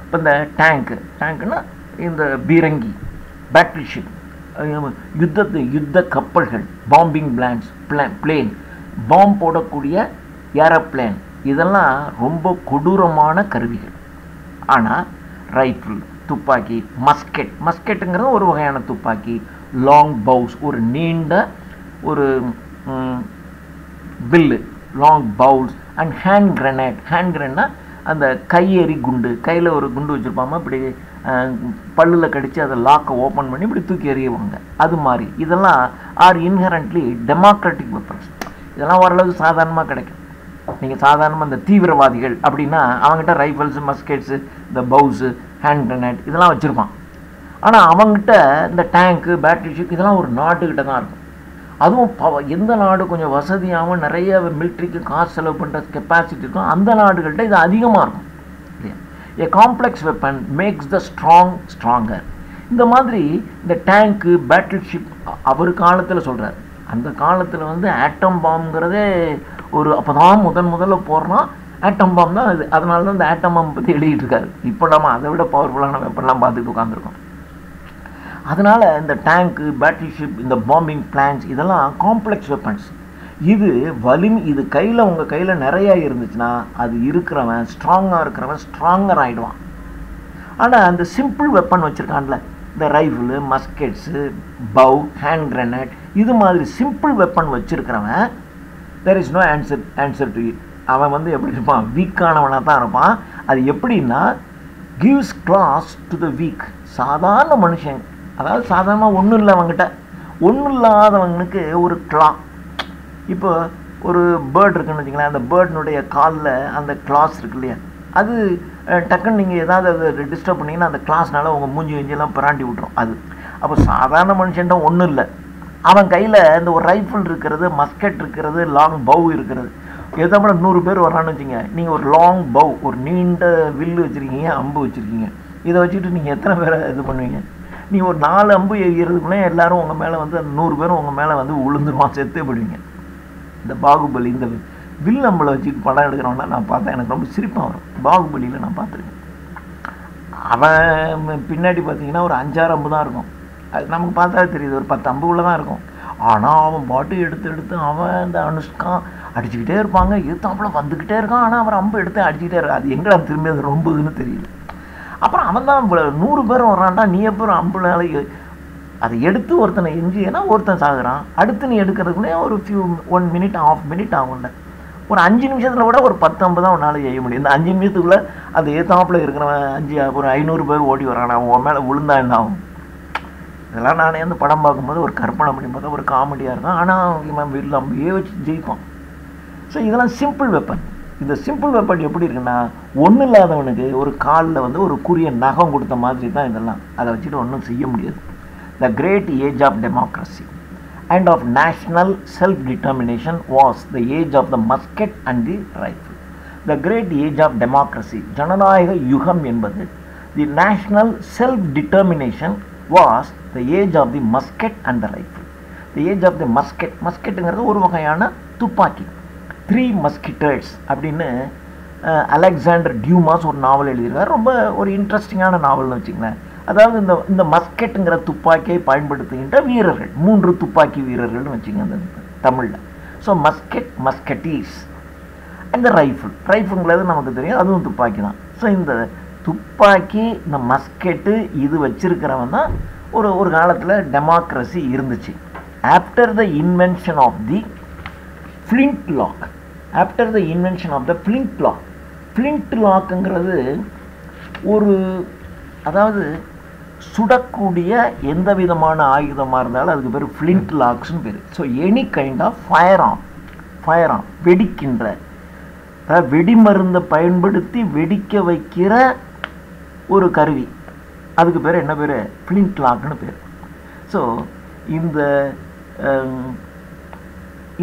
இப்போ இந்த டேங்க்னா இந்த பீரங்கி, பேட்டில்ஷிப் யுத்த கப்பல்கள், பாம்பிங் பிளேன், பாம்பு போடக்கூடிய ஏரோப்ளேன், இதெல்லாம் ரொம்ப கொடூரமான கருவிகள். ஆனால் ரைஃபிள், துப்பாக்கி, மஸ்கெட்டுங்கிறது ஒரு வகையான துப்பாக்கி, லாங் பவுஸ், ஒரு நீண்ட ஒரு பில்லு, லாங் பவுல்ஸ், அண்ட் ஹேண்ட் கிரனேட்னா அந்த கையெறி குண்டு, கையில் ஒரு குண்டு வச்சுருப்பாங்க, இப்படி பல்லில் கடித்து அதை லாக்கை ஓப்பன் பண்ணி இப்படி தூக்கி எறியுவாங்க. அது மாதிரி இதெல்லாம் ஆர் இன்ஹரண்ட்லி டெமோக்ராட்டிக் வெப்பன்ஸ். இதெல்லாம் ஓரளவுக்கு சாதாரணமாக கிடைக்கும். நீங்கள் சாதாரணமாக இந்த தீவிரவாதிகள் அப்படின்னா அவங்ககிட்ட ரைஃபிள்ஸு, மஸ்கெட்ஸு, இந்த பவுஸு, ஹேண்ட் கிரனேட் இதெல்லாம் வச்சுருப்பான். ஆனால் அவங்ககிட்ட இந்த டேங்க்கு, பேட்டரிஷிப் இதெல்லாம் ஒரு நாட்டுக்கிட்ட தான் இருக்கும். அதுவும் எந்த நாடு கொஞ்சம் வசதியாகவும் நிறைய மிலிட்ரிக்கு காசு செலவு பண்ணுற கெப்பாசிட்டி இருக்கும் அந்த நாடுகள்கிட்ட இது அதிகமாக இருக்கும். A complex weapon makes the strong stronger. இந்த மாதிரி இந்த டேங்க்கு, பேட்டில்ஷிப் அவர் காலத்தில் சொல்கிறார். அந்த காலத்தில் வந்து ஆட்டம் பாம்ங்கிறதே ஒரு அப்போ தான் முதல்ல போடுறான். ஆட்டம் பாம் தான் அது. அதனால தான் இந்த ஆட்டம் பாம் பற்றி எழுதிட்டு இருக்காரு. இப்போ நம்ம அதை விட பவர்ஃபுல்லான வெப்பன்லாம் பார்த்துட்டு உட்காந்துருக்கோம். அதனால் இந்த டேங்க்கு, பேட்டில்ஷிப், இந்த பாம்பிங் பிளான்ஸ் இதெல்லாம் காம்ப்ளெக்ஸ் வெப்பன்ஸ். இது கையில் உங்கள் கையில் நிறையா இருந்துச்சுன்னா அது இருக்கிறவன், ஸ்ட்ராங்காக இருக்கிறவன் ஸ்ட்ராங்கர் ஆகிடுவான். ஆனால் அந்த சிம்பிள் வெப்பன் வச்சுருக்கான்ல, இந்த rifle, muskets, bow, hand grenade இது மாதிரி சிம்பிள் வெப்பன் வச்சுருக்கிறவன் there is no answer to it. அவன் வந்து எப்படி இருப்பான், வீக்கானவனாக தான் இருப்பான். அது எப்படின்னா gives class to the weak. சாதாரண மனுஷன், அதாவது சாதாரணமாக ஒன்றும் இல்லை அவங்ககிட்ட, ஒன்றும் இல்லாதவங்களுக்கு ஒரு கிளா. இப்போ ஒரு பேர்ட் இருக்குன்னு வச்சிங்களேன், அந்த பேர்டினுடைய காலில் அந்த கிளாஸ் இருக்கு இல்லையா, அது டக்குன்னு நீங்கள் ஏதாவது அதை டிஸ்டர்ப் பண்ணிங்கன்னா அந்த கிளாஸ்னால உங்கள் மூஞ்சியெல்லாம் பிராண்டி விட்டுரும் அது. அப்போ சாதாரண மனுஷன்ட்ட ஒன்றும் இல்லை. அவன் கையில் இந்த ஒரு ரைஃபிள் இருக்கிறது, மஸ்கெட் இருக்கிறது, லாங் பவ் இருக்கிறது. எதை விட 100 பேர் வரான்னு வச்சுங்க, நீங்கள் ஒரு லாங் பவ், ஒரு நீண்ட வில்லு வச்சுருக்கீங்க, அம்பு வச்சுருக்கீங்க. இதை வச்சுட்டு நீங்கள் எத்தனை பேரை இது பண்ணுவீங்க? நீங்கள் ஒரு 4 அம்பு எறிகிறதுக்குள்ளே எல்லோரும் உங்கள் மேலே வந்து 100 பேரும் உங்கள் மேலே வந்து விழுந்துருவான், செத்தே போடுவீங்க. இந்த பாகுபலி, இந்த வில் அம்பளை வச்சுட்டு படம் எடுக்கிறவனா நான் பார்த்தேன், எனக்கு ரொம்ப சிரிப்பாக வரும். பாகுபலியில் நான் பார்த்துருக்கேன். அவன் பின்னாடி பார்த்தீங்கன்னா ஒரு 5-6 அம்பு தான் இருக்கும். அது நமக்கு பார்த்தா தெரியுது, ஒரு 10 அம்புக்குள்ளே தான் இருக்கும். ஆனால் அவன் பாட்டு எடுத்து அவன் இந்த அனுஷ்கா அடிச்சுக்கிட்டே இருப்பாங்க, எத்தாப்புல வந்துக்கிட்டே இருக்கான். ஆனால் அவன் அம்பு எடுத்து அடிச்சுக்கிட்டே இருக்கான். அது எங்கே திரும்பி அது ரொம்பதுன்னு தெரியல. அப்புறம் அவன் தான் 100 பேரும் வரான்டா, நீ எப்போ அம்புனால அதை எடுத்து ஒருத்தனை எஞ்சினா ஒருத்தன் சாகுறான். அடுத்து நீ எடுக்கிறதுக்குள்ளே ஒரு 1 மினிட் 1/2 மினிட் ஆகும்ல. ஒரு 5 நிமிஷத்தில் கூட ஒரு 10 அம்பு தான் உன்னால் செய்ய முடியும். இந்த 5 நிமிஷத்துக்குள்ளே அது ஏத்தாப்பில் இருக்கிறவன் ஒரு 500 பேர் ஓடி வரான், அவன் உன் மேலே விழுந்தா என்ன ஆகும்? இதெல்லாம் நானே வந்து படம் பார்க்கும்போது ஒரு கற்பனை பண்ணி பார்த்தா ஒரு காமெடியாக இருக்கும். ஆனால் இவன் வீட்டில் அம்பையே வச்சு ஜெயிப்பான். ஸோ இதெல்லாம் சிம்பிள் வெப்பன். இந்த சிம்பிள் வெப்பன் எப்படி இருக்குன்னா, ஒன்றும் இல்லாதவனுக்கு ஒரு காலில் வந்து ஒரு குறிய நகம் கொடுத்த மாதிரி தான் இதெல்லாம். அதை வச்சுட்டு ஒன்றும் செய்ய முடியாது. The great age of democracy. and of national self-determination was the age of the musket and the rifle. The great age of democracy, ஜனநாயக யுகம் என்பது, the national self-determination was the age of the musket and the rifle. The age of the musket, muskeட்டுங்கிறது ஒரு வகையான துப்பாக்கி. 3 musketeers அப்படின்னு Alexander டியூமாஸ் ஒரு நாவல் எழுதியிருக்கார். ரொம்ப ஒரு இன்ட்ரெஸ்டிங்கான நாவல்னு வச்சுங்களேன். அதாவது இந்த மஸ்கெட்டுங்கிற துப்பாக்கியை பயன்படுத்துகின்ற வீரர்கள், 3 துப்பாக்கி வீரர்கள்னு வச்சுங்க அந்த தமிழில். ஸோ மஸ்கெட், மஸ்கட்டீஸ் அந்த ரைஃபிள்ங்கிறது நமக்கு தெரியும், அதுவும் துப்பாக்கி தான். ஸோ இந்த துப்பாக்கி, இந்த மஸ்கெட்டு இது வச்சிருக்கிறவன் தான் ஒரு காலத்தில் டெமோக்ரஸி இருந்துச்சு. After the invention of the flintlock, after the invention of the flintlock, flint லாக்குங்கிறது ஒரு, அதாவது சுடக்கூடிய எந்த விதமான ஆயுதமாக இருந்தாலும் அதுக்கு பேர் ஃப்ளிண்ட் லாக்ஸ்னு பேர். So any kind of fire on வெடிக்கின்ற, வெடிமருந்தை பயன்படுத்தி வெடிக்க வைக்கிற ஒரு கருவி, அதுக்கு பேர் என்ன பேர்? ஃப்ளிண்ட் லாக்னு பேர். ஸோ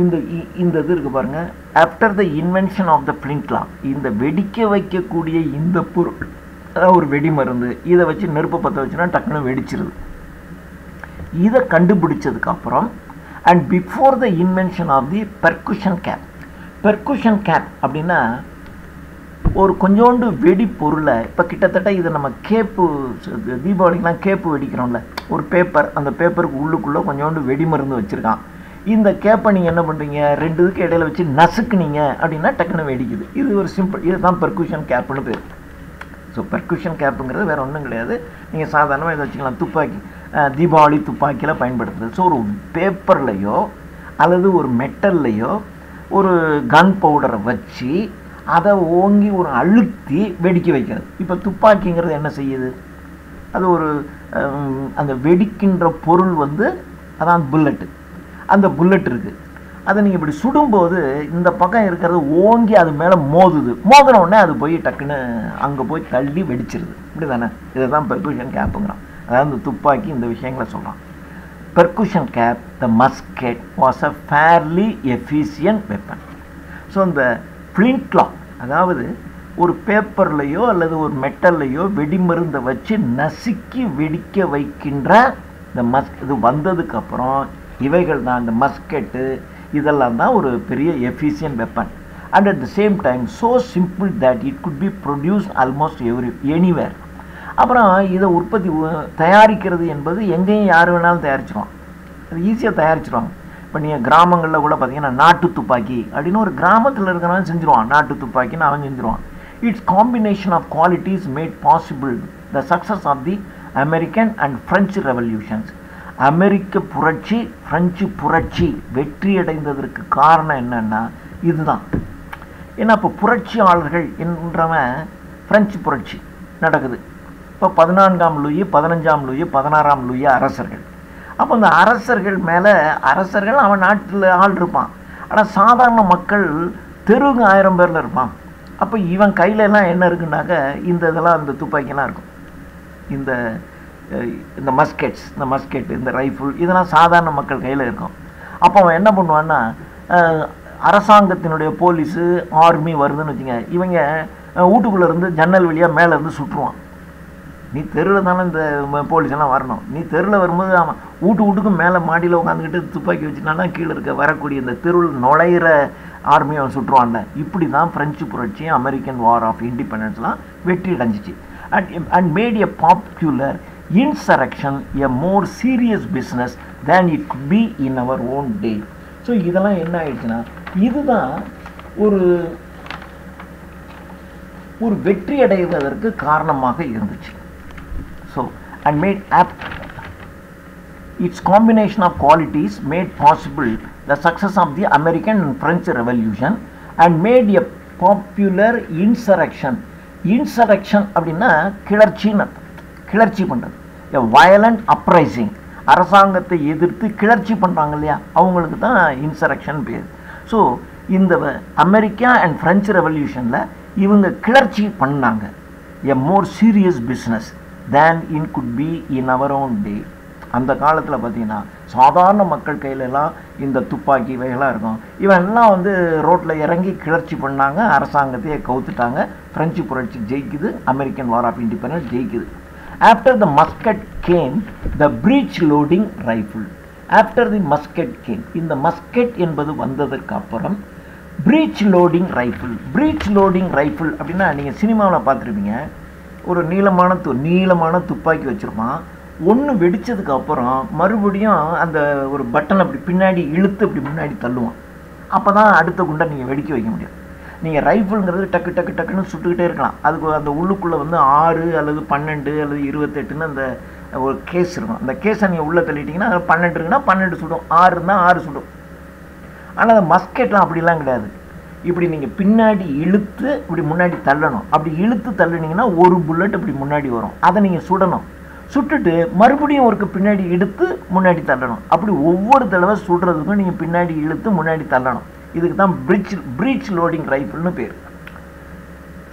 இந்த இது இருக்கு பாருங்க, after the invention of the flintlock, இந்த வெடிக்க வைக்கக்கூடிய இந்த பொருள், அதாவது ஒரு வெடி மருந்து, இதை வச்சு நெருப்பை பற்ற வச்சுன்னா டக்குன்னு வெடிச்சிருது. இதை கண்டுபிடிச்சதுக்கப்புறம் and before the invention of the percussion cap. Percussion cap அப்படின்னா ஒரு கொஞ்சோண்டு வெடி பொருளை, இப்போ கிட்டத்தட்ட இதை நம்ம கேப்பு, தீபாவளிக்கெலாம் கேப்பு வெடிக்கிறோம்ல, ஒரு பேப்பர், அந்த பேப்பருக்கு உள்ளுக்குள்ளே கொஞ்சோண்டு வெடி மருந்து வச்சுருக்கான். இந்த கேப்பை நீங்கள் என்ன பண்ணுறீங்க, 2 இதுக்கு இடையில வச்சு நசுக்குனீங்க அப்படின்னா டக்குன்னு வெடிக்குது. இது ஒரு சிம்பிள், இதுதான் பெர்குஷன் கேப்புன்னு பேர். ஸோ பெர்குஷன் கேப்புங்கிறது வேறு ஒன்றும் கிடையாது, நீங்கள் சாதாரணமாக இதை வச்சுக்கலாம், துப்பாக்கி, தீபாவளி துப்பாக்கியில் பயன்படுத்துறது. ஸோ ஒரு பேப்பர்லையோ அல்லது ஒரு மெட்டல்லையோ ஒரு கன் பவுடரை வச்சு அதை ஓங்கி ஒரு அழுத்தி வெடிக்க வைக்கிறது. இப்போ துப்பாக்கிங்கிறது என்ன செய்யுது, அது ஒரு அந்த வெடிக்கின்ற பொருள் அதான் புல்லட்டு, அந்த புல்லட் இருக்குது, அதை நீங்கள் இப்படி சுடும்போது இந்த பக்கம் இருக்கிறது ஓங்கி அது மேலே மோதின உடனே அது போய் டக்குன்னு அங்கே போய் தள்ளி வெடிச்சிருது. இப்படி தானே? இதை தான் பெர்குஷன் கேப்புங்கிறான். அதாவது இந்த துப்பாக்கி இந்த விஷயங்களை சொல்கிறான். Percussion cap, the musket was a fairly efficient weapon. So இந்த ஃப்ளிண்ட் லாக், அதாவது ஒரு பேப்பர்லையோ அல்லது ஒரு மெட்டல்லையோ வெடிமருந்தை வச்சு நசுக்கி வெடிக்க வைக்கின்ற இந்த இது வந்ததுக்கப்புறம் இவைகள் தான், இந்த மஸ்கெட்டு இதெல்லாம் தான் ஒரு பெரிய efficient weapon. And at the same time so simple that it could be produced almost anywhere. அப்புறம் இதை தயாரிக்கிறது என்பது எங்கேயும் யார் வேணாலும் தயாரிச்சிருவான், அது ஈஸியாக தயாரிச்சிருவாங்க. இப்போ நீங்கள் கிராமங்களில் கூட பார்த்தீங்கன்னா நாட்டு துப்பாக்கி அப்படின்னு ஒரு கிராமத்தில் இருக்கிறவன் செஞ்சுருவான், நாட்டு துப்பாக்கின்னு அவன் செஞ்சுருவான். It's combination of qualities made possible the success of the American and French revolutions. அமெரிக்க புரட்சி, பிரெஞ்சு புரட்சி வெற்றி அடைந்ததற்கு காரணம் என்னன்னா இதுதான். ஏன்னா இப்போ புரட்சியாளர்கள் என்றவன் பிரெஞ்சு புரட்சி நடக்குது. இப்போ 14ஆம் லூயி, 15ஆம் லூயி, 16ஆம் லூயி அரசர்கள். அப்போ அந்த அரசர்கள் மேலே, அரசர்கள் அவன் நாட்டில் ஆள் இருப்பான், ஆனால் சாதாரண மக்கள் தெருவுக்கு 1000 பேரில் இருப்பான். அப்போ இவன் கையிலெல்லாம் என்ன இருக்குன்னாக்க இதெல்லாம் இந்த துப்பாக்கியெல்லாம் இருக்கும், இந்த மஸ்கெட், இந்த ரைஃபிள், இதெல்லாம் சாதாரண மக்கள் கையில் இருக்கும். அப்போ அவன் என்ன பண்ணுவான்னா, அரசாங்கத்தினுடைய போலீஸு, ஆர்மி வருதுன்னு வச்சுங்க, இவங்க வீட்டுக்குள்ளேருந்து ஜன்னல் வழியாக மேலேருந்து சுட்டுருவான். நீ தெருவில் தானே இந்த போலீஸெல்லாம் வரணும், நீ தெருவில் வரும்போது அவன் வீட்டுக்கு மேலே மாடியில் உட்காந்துக்கிட்டு துப்பாக்கி வச்சுட்டான்னா கீழே வரக்கூடிய இந்த தெருவில் நுழையிற ஆர்மியை அவன் சுட்டுருவான்ல. இப்படி தான் பிரெஞ்சு புரட்சி, அமெரிக்கன் வார் ஆஃப் இண்டிபெண்டன்ஸ்லாம் வெற்றி அடைஞ்சிச்சு. And made a popular insurrection a more serious business than it could be in our own day. So இதெல்லாம் என்ன ஆயிடுச்சுன்னா, இதுதான் ஒரு வெற்றி அடைவதற்கு காரணமாக இருந்துச்சு. So and made its combination of qualities made possible the success of the American and French Revolution and made a popular insurrection. Insurrection அப்படின்னா கிளர்ச்சி பண்ணுறது, a violent uprising, அரசாங்கத்தை எதிர்த்து கிளர்ச்சி பண்ணுறாங்க இல்லையா, அவங்களுக்கு தான் இன்சரக்ஷன் பேர். ஸோ இந்த அமெரிக்கா அண்ட் பிரெஞ்சு ரெவல்யூஷனில் இவங்க கிளர்ச்சி பண்ணாங்க. a more serious business than it could be in our own day. அந்த காலத்தில் பார்த்தீங்கன்னா சாதாரண மக்கள் கையிலெல்லாம் இந்த துப்பாக்கி இவைகளாக இருக்கும். இவெல்லாம் வந்து ரோட்டில் இறங்கி கிளர்ச்சி பண்ணாங்க, அரசாங்கத்தையே கவுத்துட்டாங்க. பிரெஞ்சு புரட்சி ஜெயிக்குது, அமெரிக்கன் வார் ஆஃப் இண்டிபெண்டன்ஸ் ஜெயிக்குது. After the musket came the breech loading rifle. After the musket came, இந்த மஸ்கட் என்பது வந்ததற்கு அப்புறம் breech loading rifle. Breech loading rifle அப்படின்னா நீங்கள் சினிமாவில் பார்த்துருப்பீங்க, ஒரு நீளமான துப்பாக்கி வச்சுருப்பான். ஒன்று வெடித்ததுக்கு அப்புறம் மறுபடியும் அந்த ஒரு பட்டன் அப்படி பின்னாடி இழுத்து அப்படி முன்னாடி தள்ளுவான். அப்போ தான் அடுத்த குண்டை நீங்கள் வெடிக்க வைக்க முடியும். நீங்கள் ரைஃபிள்ங்கிறது டக்கு டக்கு டக்குன்னு சுட்டுக்கிட்டே இருக்கலாம். அதுக்கு அந்த உள்ளுக்குள்ளே வந்து 6 அல்லது 12 அல்லது 28ன்னு அந்த ஒரு கேஸ் இருக்கும். அந்த கேஸை நீங்கள் உள்ளே தள்ளிட்டிங்கன்னா அது 12 இருக்குன்னா 12 சுடும், 6 இருந்தால் 6 சுடும். ஆனால் அந்த மஸ்கெட்லாம் அப்படிலாம் கிடையாது. இப்படி நீங்கள் பின்னாடி இழுத்து இப்படி முன்னாடி தள்ளணும். அப்படி இழுத்து தள்ளுனீங்கன்னா ஒரு புல்லட் இப்படி முன்னாடி வரும். அதை நீங்கள் சுடணும். சுட்டுட்டு மறுபடியும் ஒருக்கு பின்னாடி இழுத்து முன்னாடி தள்ளணும். அப்படி ஒவ்வொரு தடவை சுடுறதுக்கும் நீங்கள் பின்னாடி இழுத்து முன்னாடி தள்ளணும். இதுக்கு தான் பிரீச் லோடிங் ரைஃபிள்னு பேர்.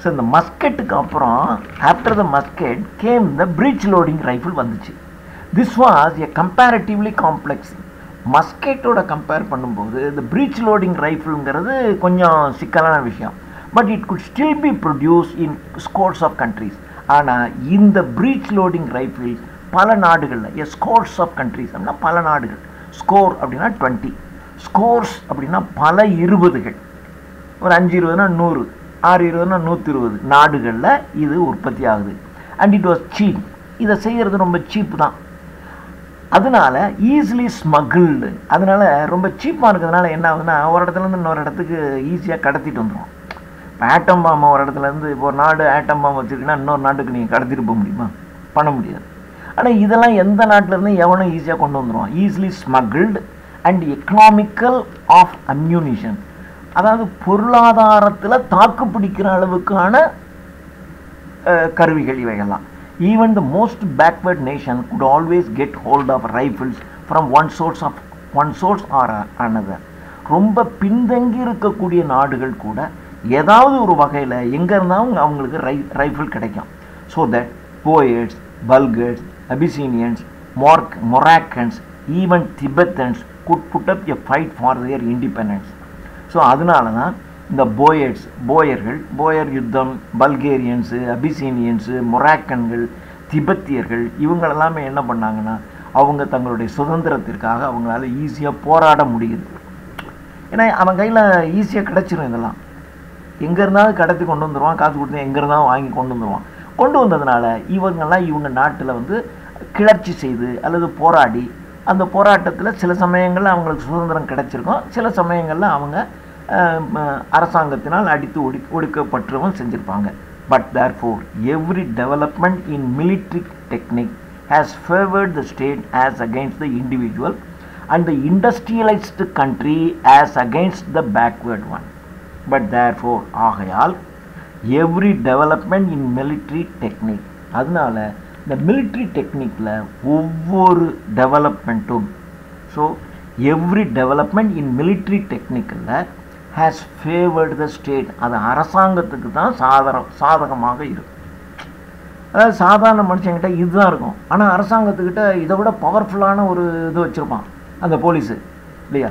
ஸோ இந்த மஸ்கெட்டுக்கு அப்புறம் after the musket came the breech loading rifle வந்துச்சு. This was a comparatively complex. மஸ்கெட்டோட கம்பேர் பண்ணும்போது இந்த பிரீச் லோடிங் ரைஃபிள்ங்கிறது கொஞ்சம் சிக்கலான விஷயம். But it could still be produced in scores of countries. ஆனால் இந்த பிரீச் லோடிங் ரைஃபிள் பல நாடுகளில் ஸ்கோர்ஸ் ஆஃப் கண்ட்ரீஸ் அப்படின்னா பல நாடுகள், ஸ்கோர் அப்படின்னா 20, ஸ்கோர்ஸ் அப்படின்னா பல 20கள், ஒரு 5 20னா 100, 6 20னா 120 நாடுகளில் இது உற்பத்தி ஆகுது. And it was cheap. இதை செய்கிறது ரொம்ப சீப்பு தான். அதனால ஈஸிலி ஸ்மகிள்டு. அதனால ரொம்ப சீப்பாக இருக்கிறதுனால என்ன ஆகுதுன்னா ஒரு இடத்துலேருந்து இன்னொரு இடத்துக்கு ஈஸியாக கடத்திட்டு வந்துடும். இப்போ ஆட்டம் பாம்பை ஒரு இடத்துலேருந்து இப்போ ஒரு நாடு ஆட்டம் பாம்பு வச்சுருக்குன்னா இன்னொரு நாட்டுக்கு நீங்கள் கடத்திட்டு போக முடியுமா? பண்ண முடியாது. ஆனால் இதெல்லாம் எந்த நாட்டிலேருந்து எவனும் ஈஸியாக கொண்டு வந்துடுவான். Easily smuggled and economical of ammunition. அதாவது பொருளாதாரத்தில் தாக்கு பிடிக்கிற அளவுக்கான கருவிகள் இவைகள்லாம். Even the most backward nation could always get hold of rifles from one source or another. ரொம்ப பின்தங்கி இருக்கக்கூடிய நாடுகள் கூட ஏதாவது ஒரு வகையில் எங்கே இருந்தாலும் அவங்களுக்கு ரைஃபிள் கிடைக்கும். So that Boers, Bulgars, Abyssinians, Moroccans, even Tibetans could put up a fight for their independence. ஸோ அதனால தான் இந்த போயர் யுத்தம், பல்கேரியன்ஸு, அபிசீனியன்ஸு, மொராக்கன்கள், திபெத்தியர்கள் இவங்களெல்லாமே என்ன பண்ணாங்கன்னா அவங்க தங்களுடைய சுதந்திரத்திற்காக அவங்களால ஈஸியாக போராட முடியுது. ஏன்னா அவன் கையில் ஈஸியாக கிடச்சிரும். இதெல்லாம் எங்கே இருந்தாலும் கடத்தி கொண்டு வந்துடுவான், காசு கொடுத்து எங்கே இருந்தாலும் வாங்கி கொண்டு வந்துடுவான். கொண்டு வந்ததுனால இவங்க நாட்டில் வந்து கிளர்ச்சி செய்து அல்லது போராடி, அந்த போராட்டத்தில் சில சமயங்களில் அவங்களுக்கு சுதந்திரம் கிடைச்சிருக்கும், சில சமயங்களில் அவங்க அரசாங்கத்தினால் அடித்து ஒடுக்கப்பட்டுவும் செஞ்சுருப்பாங்க. But therefore every development in military technique has favored the state as against the individual and the industrialized country as against the backward one. But therefore ஆகையால் every development in military technique, அதனால இந்த military techniqueல ஒவ்வொரு டெவலப்மெண்ட்டும், so every development in military techniqueல has favored the state, அது அரசாங்கத்துக்கு தான் சாதகமாக இருக்கும். அதாவது சாதாரண மனுஷங்கிட்ட இதுதான் இருக்கும், ஆனால் அரசாங்கத்துக்கிட்ட இதை விட பவர்ஃபுல்லான ஒரு இது வச்சுருப்பான் அந்த போலீஸு, இல்லையா?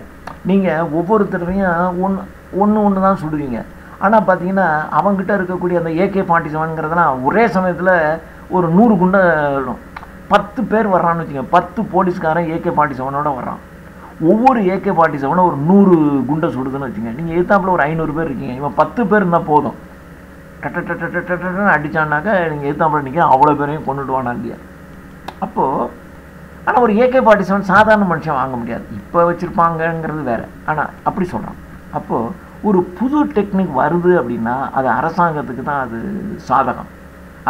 நீங்கள் ஒவ்வொருத்தரையும் ஒன்று தான் சுடுவீங்க. ஆனால் பார்த்தீங்கன்னா அவங்ககிட்ட இருக்கக்கூடிய அந்த AK-47ங்கிறதுலாம் ஒரே சமயத்தில் ஒரு 100 குண்டை 10 பேர் வர்றான்னு வச்சுக்கோங்க. 10 போலீஸ்காரன் AK-47ஓட வர்றான். ஒவ்வொரு AK-47 ஒரு 100 குண்டை சுடுதுன்னு வச்சுங்க. நீங்கள் எதிர்த்தாப்புல ஒரு 500 பேர் இருக்கீங்க, இவன் 10 பேர் இருந்தால் போதும், டட்டன்னு அடித்தான்னாக்கா நீங்கள் எதிர்த்தாப்புல நிற்க அவ்வளோ பேரையும் கொண்டுடுவானா இல்லையா? அப்போது ஆனால் ஒரு AK-47 சாதாரண மனுஷன் வாங்க முடியாது. இப்போ வச்சுருப்பாங்கங்கிறது வேறு, ஆனால் அப்படி சொல்கிறான். அப்போது ஒரு புது டெக்னிக் வருது அப்படின்னா அது அரசாங்கத்துக்கு தான் அது சாதகம்.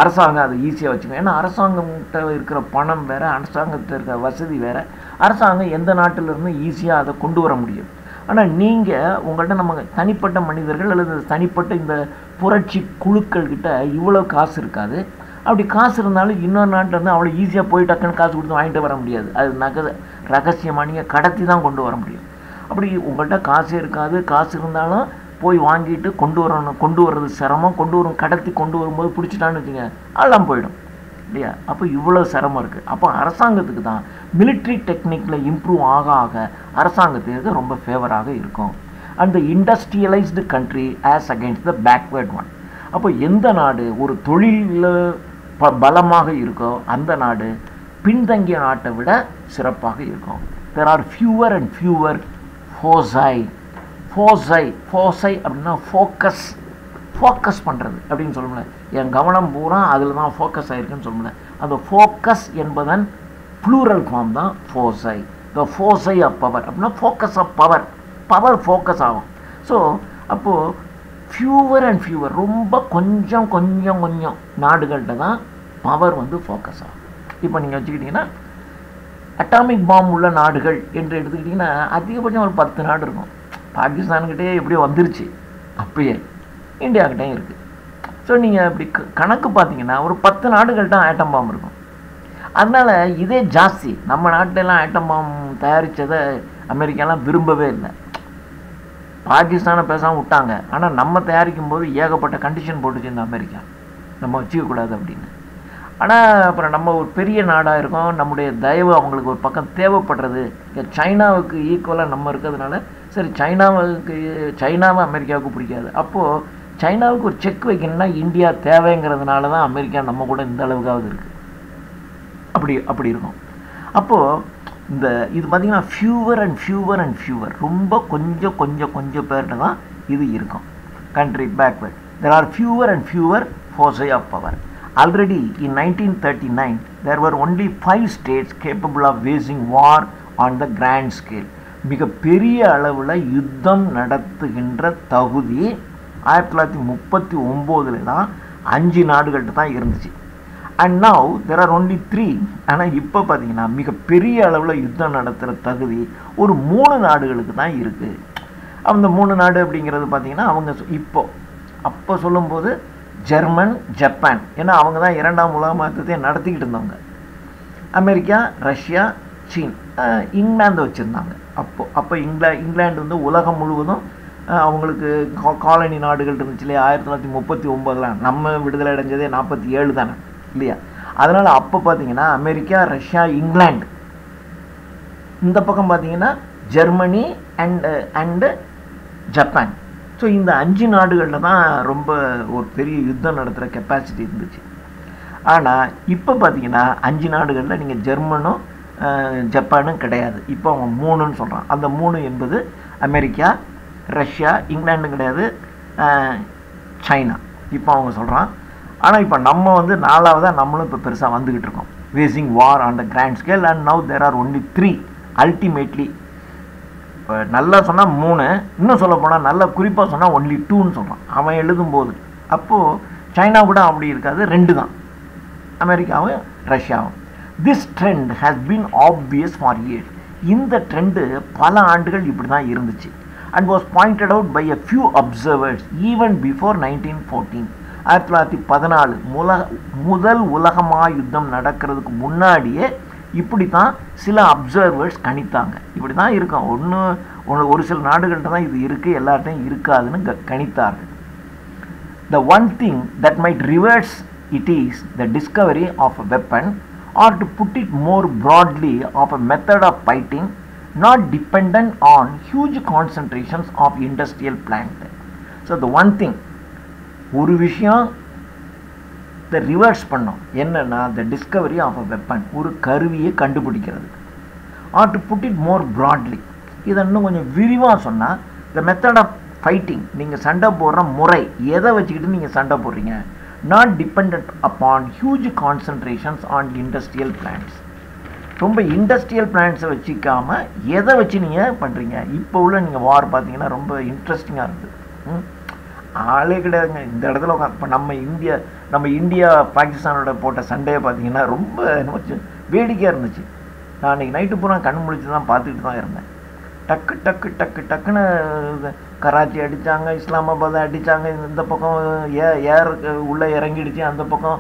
அரசாங்கம் அதை ஈஸியாக வச்சுக்கணும். ஏன்னா அரசாங்கம்கிட்ட இருக்கிற பணம் வேறு, அரசாங்கத்திட்ட இருக்கிற வசதி வேறு. அரசாங்கம் எந்த நாட்டிலிருந்து ஈஸியாக அதை கொண்டு வர முடியும். ஆனால் நீங்கள் உங்கள்கிட்ட நம்ம தனிப்பட்ட மனிதர்கள் அல்லது தனிப்பட்ட இந்த புரட்சி குழுக்கள்கிட்ட இவ்வளோ காசு இருக்காது. அப்படி காசு இருந்தாலும் இன்னொரு நாட்டிலேருந்து அவ்வளோ ஈஸியாக போய் டக்குன்னு காசு கொடுத்து வாங்கிட்டு வர முடியாது. அது ரகசியமாக நீங்கள் கடத்தி தான் கொண்டு வர முடியும். அப்படி உங்கள்கிட்ட காசே இருக்காது, காசு இருந்தாலும் போய் வாங்கிட்டு கொண்டு வர்றது சிரமம். கடத்தி கொண்டு வரும்போது பிடிச்சிட்டான்னு வச்சுங்க, அதெல்லாம் போயிடும். இல்லையா? அப்போ இவ்வளோ சிரமம் இருக்குது. அப்போ அரசாங்கத்துக்கு தான் மிலிட்ரி டெக்னிக்கில் இம்ப்ரூவ் ஆக ஆக அரசாங்கத்துக்கு ரொம்ப ஃபேவராக இருக்கும். And the industrialised country as against the backward one. அப்போ எந்த நாடு ஒரு தொழிலில் பலமாக இருக்கோ அந்த நாடு பின்தங்கிய நாட்டை விட சிறப்பாக இருக்கும். There are fewer and fewer foci. Foci அப்படின்னா ஃபோக்கஸ் பண்ணுறது அப்படின்னு சொல்ல முடியல. என் கவனம் பூரா அதில் தான் ஃபோக்கஸ் ஆகிருக்குன்னு சொல்ல முடியல. அந்த ஃபோக்கஸ் என்பதன் ப்ளூரல் ஃபார்ம் தான் ஃபோசை. த ஃபோசை ஆஃப் பவர் அப்படின்னா ஃபோக்கஸ் ஆஃப் பவர் ஃபோக்கஸ் ஆகும். ஸோ அப்போது ஃபியூவர் அண்ட் ஃபியூவர் ரொம்ப கொஞ்சம் நாடுகள்கிட்ட தான் பவர் ஃபோக்கஸ் ஆகும். இப்போ நீங்கள் வச்சுக்கிட்டிங்கன்னா அட்டாமிக் பாம் உள்ள நாடுகள் என்று எடுத்துக்கிட்டிங்கன்னா அதிகபட்சம் ஒரு 10 நாடு இருக்கும். பாகிஸ்தான்கிட்டே எப்படியோ வந்துருச்சு, அப்பயே இந்தியாக்கிட்டையும் இருக்குது. ஸோ நீங்கள் இப்படி கணக்கு பார்த்தீங்கன்னா ஒரு 10 நாடுகள்கிட்ட ஆட்டம் பாம் இருக்கும். அதனால் இதே ஜாஸ்தி. நம்ம நாட்டிலலாம் ஆட்டம் பாம் தயாரித்ததை அமெரிக்காலாம் விரும்பவே இல்லை. பாகிஸ்தானை பேசாமல் விட்டாங்க. ஆனால் நம்ம தயாரிக்கும் போது ஏகப்பட்ட கண்டிஷன் போட்டுச்சு இந்த அமெரிக்கா, நம்ம வச்சுக்கக்கூடாது அப்படின்னு. ஆனால் அப்புறம் நம்ம ஒரு பெரிய நாடாக இருக்கோம், நம்முடைய தயவு அவங்களுக்கு ஒரு பக்கம் தேவைப்படுறது. சைனாவுக்கு ஈக்குவலாக நம்ம இருக்கிறதுனால சரி சைனாவை அமெரிக்காவுக்கு பிடிக்காது. அப்போது சைனாவுக்கு ஒரு செக் வைக்கணும்னா இந்தியா தேவைங்கிறதுனால தான் அமெரிக்கா நம்ம கூட இந்த அளவுக்காவது இருக்குது. அப்படி இருக்கும். அப்போது இது பார்த்திங்கன்னா ஃபியூவர் அண்ட் ஃபியூவர் ரொம்ப கொஞ்சம் பேர்கிட்ட தான் இது இருக்கும். Country backward. There are fewer and fewer foci of power. Already in 1939, there were only 5 states capable of waging war on the grand scale. மிக பெரிய அளவில் யுத்தம் நடத்துகின்ற தகுதி 1939 தான் 5 நாடுகள்கிட்ட தான் இருந்துச்சு. And now there are only 3. ஆனால் இப்போ பார்த்தீங்கன்னா மிக பெரிய அளவில் யுத்தம் நடத்துகிற தகுதி ஒரு 3 நாடுகளுக்கு தான் இருக்குது. அந்த 3 நாடு அப்படிங்கிறது பார்த்தீங்கன்னா அவங்க அப்போ சொல்லும்போது ஜெர்மன், ஜப்பான். ஏன்னா அவங்க தான் 2ஆம் உலக யுத்தத்தை நடத்திக்கிட்டு இருந்தவங்க. அமெரிக்கா, ரஷ்யா, சீன், இங்கிலாந்து வச்சுருந்தாங்க. அப்போ இங்கிலாந்து உலகம் முழுவதும் அவங்களுக்கு காலனி நாடுகள் இருந்துச்சு இல்லையா? 1939 நம்ம விடுதலை அடைஞ்சதே 47 தானே இல்லையா? அதனால் அப்போ பார்த்தீங்கன்னா அமெரிக்கா, ரஷ்யா, இங்கிலாந்து. இந்த பக்கம் பார்த்தீங்கன்னா ஜெர்மனி அண்டு ஜப்பான். ஸோ இந்த 5 நாடுகளில் தான் ரொம்ப ஒரு பெரிய யுத்தம் நடத்துகிற கெப்பாசிட்டி இருந்துச்சு. ஆனால் இப்போ பார்த்தீங்கன்னா 5 நாடுகளில் நீங்கள் ஜெர்மனும் ஜப்பானும் கிடையாது. இப்போ அவங்க 3ன்னு சொல்கிறான். அந்த 3 என்பது அமெரிக்கா, ரஷ்யா, இங்கிலாண்டும் கிடையாது, சைனா இப்போ அவங்க சொல்கிறான். ஆனால் இப்போ நம்ம 4ஆவதாக நம்மளும் இப்போ பெருசாக வந்துக்கிட்டு இருக்கோம். Waging war on the grand scale. And now there are only 3 ultimately. இப்போ நல்லா சொன்னால் 3, இன்னும் சொல்ல போனால் நல்லா குறிப்பாக சொன்னால் ஒன்லி 2ன்னு சொல்கிறான் அவன் எழுதும்போது. அப்போது சைனா கூட அப்படி இருக்காது, 2 தான், அமெரிக்காவும் ரஷ்யாவும். This trend has been obvious for years. இந்த ட்ரெண்டு பல ஆண்டுகள் இப்படி தான் இருந்துச்சு. And was pointed out by a few observers even before 1914. 1914 முதல் உலகமா யுத்தம் நடக்கிறதுக்கு முன்னாடியே இப்படி தான் சில அப்சர்வர்ஸ் கணித்தாங்க. இப்படி தான் இருக்கும். ஒரு சில நாடுகள்கிட்ட தான் இது இருக்குது, எல்லார்ட்டையும் இருக்காதுன்னு கணித்தார்கள். The one thing that might reverse it is the discovery of a weapon, or to put it more broadly, of a method of fighting not dependent on huge concentrations of industrial plant. So the one thing, ஒரு விஷயம் the reverse பண்ணோம் என்னன்னா the discovery of a weapon, ஒரு கருவியை கண்டுபிடிக்கிறது. or to put it more broadly, இதை இன்னும் கொஞ்சம் விரிவாக சொன்னால் the method of ஃபைட்டிங், நீங்கள் சண்டை போடுற முறை, எதை வச்சுக்கிட்டு நீங்கள் சண்டை போடுறீங்க, not depend upon huge concentrations on industrial plants. ரொம்ப இண்டஸ்ட்ரியல் பிளான்ட்ஸை வச்சுக்காமல் எதை வச்சு நீங்கள் பண்ணுறீங்க. இப்போ உள்ள நீங்கள் வார் பார்த்தீங்கன்னா ரொம்ப இன்ட்ரெஸ்டிங்காக இருக்குது. ஆளே கிடையாதுங்க இந்த இடத்துல உட்காந்து. இப்போ நம்ம இந்தியா பாகிஸ்தானோட போட்ட சண்டையை பார்த்தீங்கன்னா ரொம்ப வேடிக்கையாக இருந்துச்சு. நான் அன்றைக்கி நைட்டு பூரா கண் முழிச்சு தான் பார்த்துக்கிட்டு தான் இருந்தேன். டக்குன்னு கராச்சி அடித்தாங்க, இஸ்லாமாபாத் அடித்தாங்க, இந்த பக்கம் ஏர் உள்ளே இறங்கிடுச்சு, அந்த பக்கம்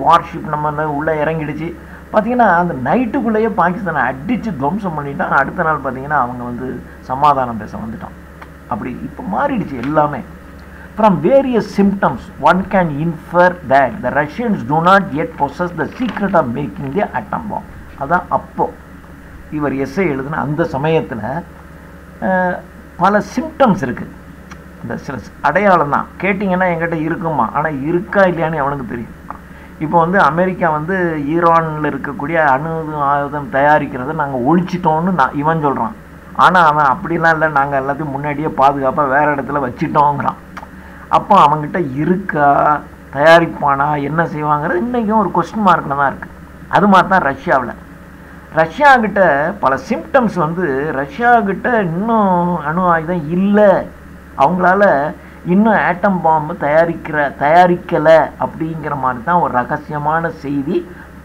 வார்ஷிப் நம்ம உள்ளே இறங்கிடுச்சு. பார்த்திங்கன்னா அந்த நைட்டுக்குள்ளேயே பாகிஸ்தானை அடித்து துவம்சம் பண்ணிட்டான். அடுத்த நாள் பார்த்திங்கன்னா அவங்க சமாதானம் பேச வந்துட்டான். அப்படி இப்போ மாறிடுச்சு எல்லாமே. From various symptoms, one can infer that the Russians do not yet possess the secret of making the atom bomb. அதான் அப்போ இவர் எஸ்ஸே எழுதுன அந்த சமயத்தில் பல சிம்டம்ஸ் இருக்குது. இந்த சில அடையாளம் தான் கேட்டிங்கன்னா என்கிட்ட இருக்குமா, ஆனால் இருக்கா இல்லையான்னு அவனுக்கு தெரியும். இப்போ வந்து அமெரிக்கா வந்து ஈரானில் இருக்கக்கூடிய அணு ஆயுதம் தயாரிக்கிறத நாங்கள் ஒழிச்சிட்டோன்னு இவன் சொல்கிறான். ஆனால் அவன் அப்படிலாம் இல்லை, நாங்கள் எல்லாத்தையும் முன்னாடியே பாதுகாப்பாக வேறு இடத்துல வச்சிட்டோங்கிறான். அப்போ அவங்ககிட்ட இருக்கா, தயாரிப்பானா, என்ன செய்வாங்கிறது இன்றைக்கும் ஒரு கொஸ்டின் மார்க்கில் தான் இருக்குது. அது மாதிரி தான் ரஷ்யாக்கிட்ட பல சிம்டம்ஸ் வந்து ரஷ்யாக்கிட்ட இன்னும் அணு ஆயுதம் இல்லை, அவங்களால இன்னும் ஆட்டம் பாம்பு தயாரிக்கலை அப்படிங்கிற மாதிரி தான் ஒரு ரகசியமான செய்தி.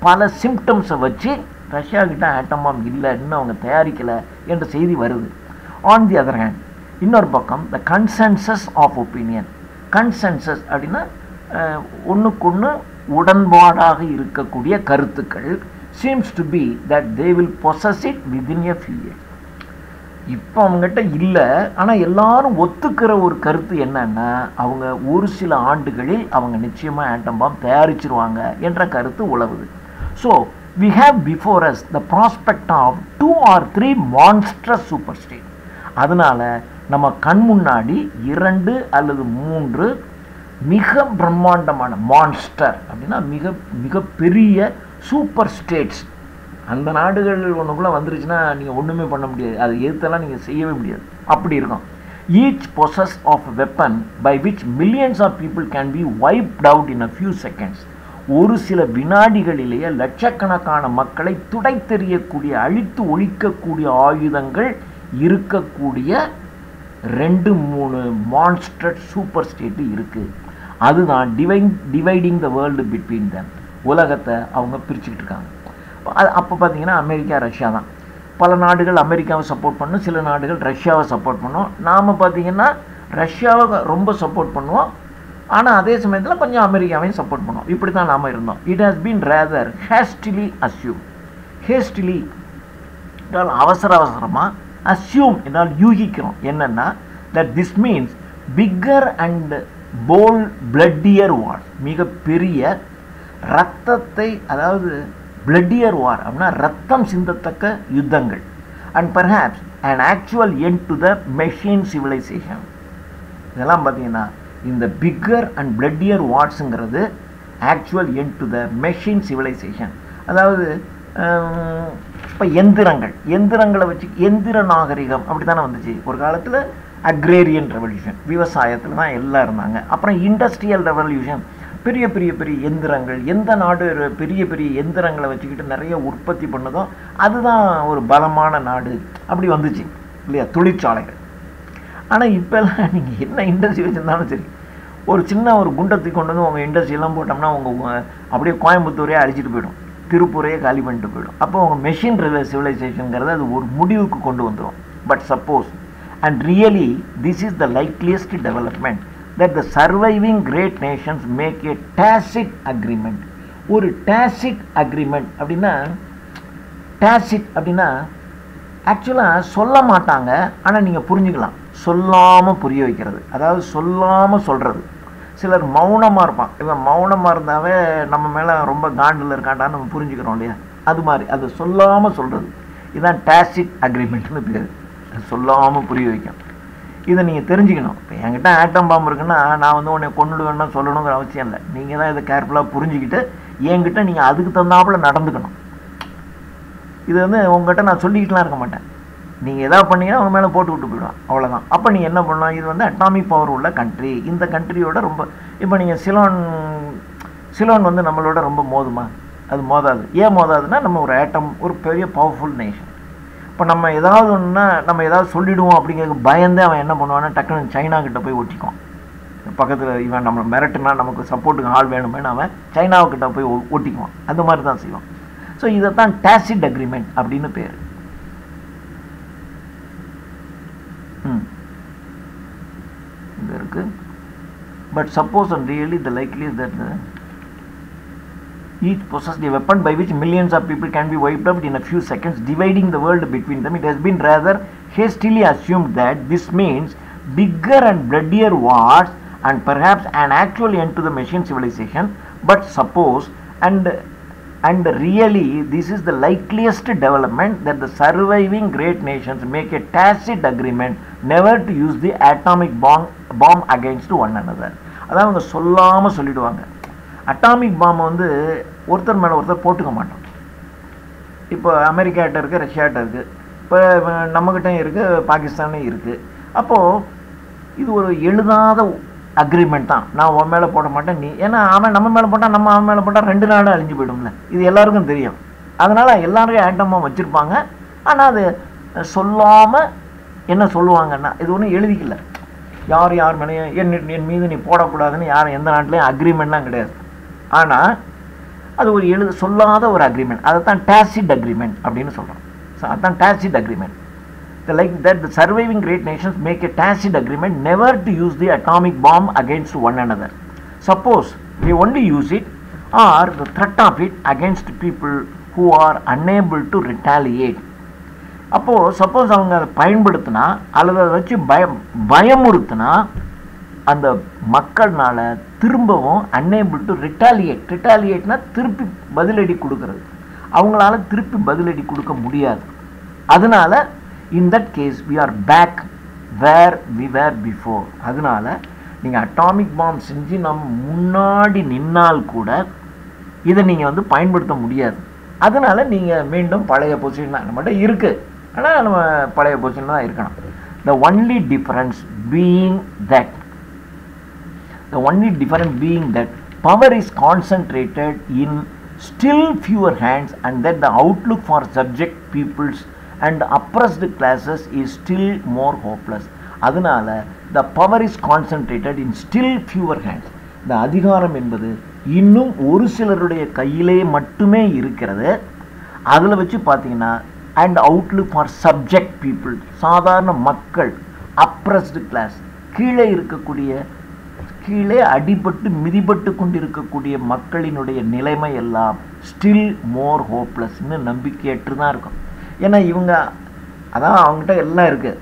பல சிம்டம்ஸை வச்சு ரஷ்யாக்கிட்ட ஆட்டம் பாம்பு இல்லை, இன்னும் அவங்க தயாரிக்கலை என்ற செய்தி வருது. ஆன் தி அதர் ஹேண்ட், இன்னொரு பக்கம் த கன்சென்சஸ் ஆஃப் ஒப்பீனியன். கன்சென்சஸ் அப்படின்னா ஒன்றுக்கொன்று உடன்பாடாக இருக்கக்கூடிய கருத்துக்கள். seems to be that they will possess it within a few years. இப்போ அவங்ககிட்ட இல்லை, ஆனால் எல்லாரும் ஒத்துக்கிற ஒரு கருத்து என்னன்னா அவங்க ஒரு சில ஆண்டுகளில் அவங்க நிச்சயமாக ஆட்டம் பாம் தயாரிச்சிருவாங்க என்ற கருத்து உலவுது. So we have before us the prospect of 2 or 3 monstrous super state. அதனால நம்ம கண் முன்னாடி 2 அல்லது 3 மிக பிரம்மாண்டமான மான்ஸ்டர் அப்படின்னா மிக பெரிய சூப்பர் ஸ்டேட்ஸ், அந்த நாடுகள் ஒன்றுக்குள்ளே வந்துருச்சுன்னா நீங்கள் ஒன்றுமே பண்ண முடியாது, அதை எதிர்த்தெல்லாம் நீங்கள் செய்யவே முடியாது, அப்படி இருக்கும். Each possess of weapon by which millions of people can be wiped out in a few seconds. ஒரு சில வினாடிகளிலேயே லட்சக்கணக்கான மக்களை துடைத்தெறியக்கூடிய, அழித்து ஒழிக்கக்கூடிய ஆயுதங்கள் இருக்கக்கூடிய 2-3 மான்ஸ்டர் சூப்பர் ஸ்டேட்டு இருக்குது. அதுதான் டிவைடிங் த வேர்ல்டு பிட்வீன் தம். உலகத்தை அவங்க பிரிச்சுக்கிட்டு இருக்காங்க. அப்போ பார்த்தீங்கன்னா அமெரிக்கா, ரஷ்யா தான். பல நாடுகள் அமெரிக்காவை சப்போர்ட் பண்ணும், சில நாடுகள் ரஷ்யாவை சப்போர்ட் பண்ணும். நாம் பார்த்தீங்கன்னா ரஷ்யாவை ரொம்ப சப்போர்ட் பண்ணுவோம், ஆனால் அதே சமயத்தில் கொஞ்சம் அமெரிக்காவையும் சப்போர்ட் பண்ணுவோம். இப்படி தான் நாம் இருந்தோம். It has been rather hastily assume. Hastily என்றால் அவசரமாக, அஸ்யூம் என்றால் யூகிக்கிறோம். என்னென்னா that this means bigger and bold bloodier war, மிகப்பெரிய ரத்தத்தை, அதாவது பிளட்டியர் வார் அப்படின்னா ரத்தம் சிந்தத்தக்க யுத்தங்கள். And perhaps and actual end to the machine civilisation. இதெல்லாம் பார்த்தீங்கன்னா இந்த பிக்கர் அண்ட் பிளட்டியர் வார்ஸுங்கிறது actual end to the machine civilisation. அதாவது இப்போ எந்திரங்களை வச்சு எந்திர நாகரிகம் அப்படி தானே வந்துச்சு. ஒரு காலத்தில் அக்ரேரியன் ரெவல்யூஷன், விவசாயத்தில் தான் எல்லாம் இருந்தாங்க. அப்புறம் இண்டஸ்ட்ரியல் ரெவல்யூஷன், பெரிய பெரிய பெரிய எந்திரங்கள். எந்த நாடு பெரிய பெரிய எந்திரங்களை வச்சுக்கிட்டு நிறைய உற்பத்தி பண்ணதோ அதுதான் ஒரு பலமான நாடு, அப்படி வந்துச்சு இல்லையா, தொழிற்சாலைகள். ஆனால் இப்போல்லாம் நீங்கள் என்ன இண்டஸ்ட்ரி வச்சுருந்தாலும் சரி, ஒரு சின்ன ஒரு குண்டத்தை கொண்டு வந்து உங்கள் இண்டஸ்ட்ரியெல்லாம் போட்டோம்னா உங்கள் அப்படியே கோயம்புத்தூரே அழிச்சிட்டு போயிடும், திருப்பூரையே காலி பண்ணிட்டு போயிடும். அப்போ உங்கள் மெஷின் சிவிலைசேஷனுங்கிறது அது ஒரு முடிவுக்கு கொண்டு வந்துடும். But suppose and really this is the likeliest development that the surviving great nations make a tacit agreement. ஒரு tacit agreement அப்படின்னா, tacit அப்படின்னா ஆக்சுவலாக சொல்ல மாட்டாங்க, ஆனால் நீங்கள் புரிஞ்சுக்கலாம். சொல்லாமல் புரிய வைக்கிறது, அதாவது சொல்லாமல் சொல்கிறது. சிலர் மௌனமாக இருப்பான், இவன் மௌனமாக இருந்தாவே நம்ம மேலே ரொம்ப காண்டில் இருக்காண்டான்னு நம்ம புரிஞ்சுக்கிறோம் இல்லையா, அது மாதிரி அது சொல்லாமல் சொல்கிறது. இதுதான் tacit agreementனு பேர், சொல்லாமல் புரிய வைக்கும். இதை நீங்கள் தெரிஞ்சுக்கணும். இப்போ என்கிட்ட ஆட்டம் பாம்பு இருக்குன்னா நான் வந்து உன்னை கொண்டுடுவேன்னா சொல்லணுங்கிற அவசியம் இல்லை. நீங்கள் தான் இதை கேர்ஃபுல்லாக புரிஞ்சுக்கிட்டு என்கிட்ட நீங்கள் அதுக்கு தகுந்தாப்புல நடந்துக்கணும். இது வந்து உங்கள்கிட்ட நான் சொல்லிக்கிட்டுலாம் இருக்க மாட்டேன். நீங்கள் எதாவது பண்ணீங்கன்னா உங்கள் மேலே போட்டு விட்டு போயிடுவான், அவ்வளோதான். அப்போ நீங்கள் என்ன பண்ணலாம், இது வந்து அட்டாமிக் பவர் உள்ள கண்ட்ரி, இந்த கண்ட்ரியோட ரொம்ப, இப்போ நீங்கள் சிலோன் வந்து நம்மளோட ரொம்ப மோதுமா, அது மோதாது. ஏன் மோதாதுன்னா நம்ம ஒரு ஆட்டம், ஒரு பெரிய பவர்ஃபுல் நேஷன். இப்போ நம்ம ஏதாவது ஒன்றுனா நம்ம ஏதாவது சொல்லிவிடுவோம் அப்படிங்கிறது பயந்து அவன் என்ன பண்ணுவான்னா டக்குன்னு சைனாக்கிட்ட போய் ஒட்டிக்குவான். பக்கத்தில் இவன் நம்ம மிரட்டுனா நமக்கு சப்போர்ட்டுக்கு ஆள் வேணுமேனு அவன் சைனாவுக்கிட்ட போய் ஒட்டிக்குவான். அந்த மாதிரி தான் செய்வான். ஸோ இதை தான் டாசிட் அக்ரிமெண்ட் அப்படின்னு பேர். இங்கே இருக்கு. But suppose and really the likely that each possessed a weapon by which millions of people can be wiped out in a few seconds, dividing the world between them. It has been rather hastily assumed that this means bigger and bloodier wars and perhaps an actual end to the machine civilization. But suppose and really this is the likeliest development that the surviving great nations make a tacit agreement never to use the atomic bomb against one another. அதான் அவங்க சொல்லாமல் சொல்லிடுவாங்க. Atomic பாம்பை வந்து ஒருத்தர் மேலே ஒருத்தர் போட்டுக்க மாட்டோம். இப்போ அமெரிக்காட்ட இருக்குது, ரஷ்யாட்ட இருக்குது, இப்போ நம்மக்கிட்ட இருக்குது, பாகிஸ்தானே இருக்குது. அப்போது இது ஒரு எழுதாத அக்ரிமெண்ட் தான். நான் உன் மேலே போட மாட்டேன், நீ, ஏன்னா அவன் நம்ம மேலே போட்டால் நம்ம அவன் மேலே போட்டால் 2 நாடு அழிஞ்சு போயிடும்ல. இது எல்லாருக்கும் தெரியும். அதனால் எல்லாரும் ஆட்டமாக வச்சுருப்பாங்க. ஆனால் அது சொல்லாமல் என்ன சொல்லுவாங்கன்னா, இது ஒன்றும் எழுதிக்கல, யார் மேலேயும் என் மீது நீ போடக்கூடாதுன்னு யாரும் எந்த நாட்டிலையும் அக்ரிமெண்ட்லாம் கிடையாது. ஆனால் அது ஒரு சொல்லாத ஒரு அக்ரிமெண்ட். அதை தான் டாசிட் அக்ரிமெண்ட் அப்படின்னு சொல்கிறோம். ஸோ அதுதான் tacit agreement. Like that, the surviving great nations make a tacit agreement never to use the atomic bomb against one another. Suppose they only use it or the threat of it against people who are unable to retaliate. அப்போது suppose அவங்க அதை பயன்படுத்தினா அல்லது அதை வச்சு பயமுறுத்தினா அந்த மக்கள்னால திரும்பவும் unable to ரிட்டாலியேட்னா திருப்பி பதிலடி கொடுக்கறது, அவங்களால திருப்பி பதிலடி கொடுக்க முடியாது. அதனால in that case we are back where we were before. அதனால நீங்கள் அட்டாமிக் பாம் செஞ்சு நம்ம முன்னாடி நின்னால் கூட இதை நீங்கள் வந்து பயன்படுத்த முடியாது. அதனால நீங்கள் மீண்டும் பழைய பொசிஷன் தான் நம்மகிட்ட இருக்குது. ஆனால் நம்ம பழைய பொசிஷன் தான் இருக்கணும். the only difference being that power is concentrated in still fewer hands and that the outlook for subject peoples and oppressed classes is still more hopeless. அதனால the power is concentrated in still fewer hands. இந்த அதிகாரம் என்பது இன்னும் ஒரு சிலருடைய கையிலே மட்டுமே இருக்கிறது. அதில் வச்சு பார்த்தீங்கன்னா and outlook for subject people, சாதாரண மக்கள், oppressed class, கீழே அடிபட்டு மிதிபட்டு கொண்டிருக்கக்கூடிய மக்களினுடைய நிலைமை எல்லாம் ஸ்டில் மோர் ஹோப்லெஸ்ன்னு நம்பிக்கையற்று தான் இருக்கும். ஏன்னா இவங்க அதான் அவங்ககிட்ட எல்லாம் இருக்குது,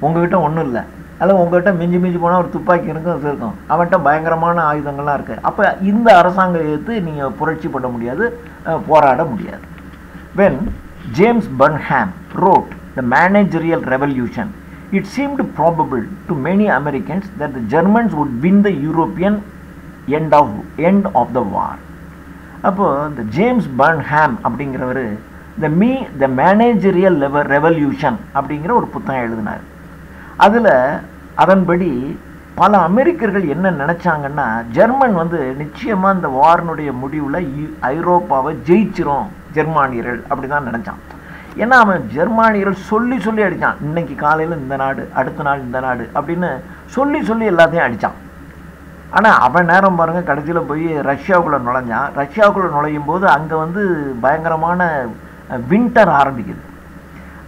உங்ககிட்ட ஒன்றும் இல்லை. அதில் உங்கள்கிட்ட மிஞ்சி போனால் ஒரு துப்பாக்கி இருக்கும், அவன்கிட்ட பயங்கரமான ஆயுதங்கள்லாம் இருக்குது. அப்போ இந்த அரசாங்கம் எடுத்து நீங்கள் புரட்சி பண்ண முடியாது, போராட முடியாது. When James Burnham wrote The Managerial Revolution, it seemed probable to many Americans that the Germans would win the European end of the war. அப்போது இந்த ஜேம்ஸ் பர்ன்ஹாம் அப்படிங்கிறவர் the Managerial Revolution அப்படிங்கிற ஒரு புத்தகம் எழுதினார். அதில் அதன்படி பல அமெரிக்கர்கள் என்ன நினச்சாங்கன்னா, ஜெர்மன் வந்து நிச்சயமாக இந்த வாரினுடைய முடிவில் ஐரோப்பாவை ஜெயிச்சிரும் ஜெர்மானியர்கள் அப்படி தான் நினச்சான். ஏன்னா அவன் ஜெர்மானியர்கள் சொல்லி அடித்தான். இன்னைக்கு காலையில் இந்த நாடு, அடுத்த நாள் இந்த நாடு அப்படின்னு சொல்லி எல்லாத்தையும் அடித்தான். ஆனால் அவன் நேரம் பாருங்கள், கடைசியில் போய் ரஷ்யாவுக்குள்ளே நுழைஞ்சான். ரஷ்யாவுக்குள்ளே நுழையும் போது அங்கே வந்து பயங்கரமான வின்டர் ஆரம்பிக்குது.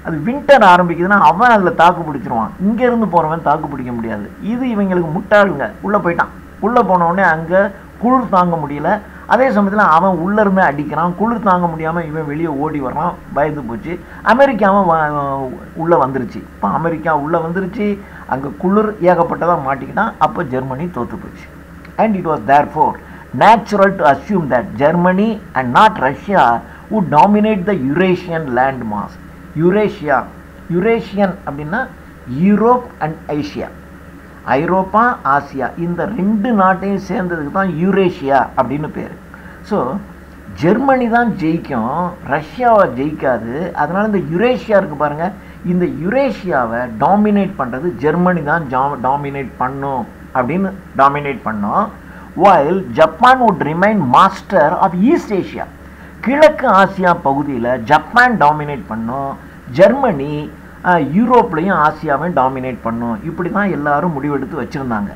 அது வின்டர் ஆரம்பிக்குதுன்னா அவன் அதில் தாக்கு பிடிச்சிருவான், இங்கேருந்து போகிறவன் தாக்கு பிடிக்க முடியாது. இது இவங்களுக்கு முட்டாளுங்க. உள்ளே போயிட்டான். உள்ளே போனவுடனே அங்கே குளிர் தாங்க முடியல. அதே சமயத்தில் அவன் உள்ளேருந்து அடிக்கிறான், குளிர் தாங்க முடியாமல் இவன் வெளியே ஓடி வர்றான். பயந்து போச்சு. அமெரிக்காவும் உள்ளே வந்துருச்சு. இப்போ அமெரிக்கா உள்ளே வந்துருச்சு, அங்கே குளிர் ஏகப்பட்டதாக மாட்டிக்கிட்டான். அப்போ ஜெர்மனி தோற்று போச்சு. And it was therefore natural to assume that Germany and not Russia would dominate the Eurasian land mass. Eurasian அப்படின்னா யூரோப் அண்ட் ஏஷியா, ஐரோப்பா ஆசியா, இந்த 2 நாட்டையும் சேர்ந்ததுக்கு தான் யூரேஷியா அப்படின்னு பேர். ஸோ ஜெர்மனி தான் ஜெயிக்கும், ரஷ்யாவை ஜெயிக்காது. அதனால் இந்த யூரேஷியா இருக்குது பாருங்கள், இந்த யூரேஷியாவை டாமினேட் பண்ணுறது ஜெர்மனி தான் டாமினேட் பண்ணும் அப்படின்னு டாமினேட் பண்ணோம். while Japan would remain master of East Asia, கிழக்கு ஆசியா பகுதியில் ஜப்பான் டாமினேட் பண்ணும், ஜெர்மனி யூரோப்லையும் ஆசியாவையும் டாமினேட் பண்ணும். இப்படி தான் எல்லாரும் முடிவெடுத்து வச்சுருந்தாங்க.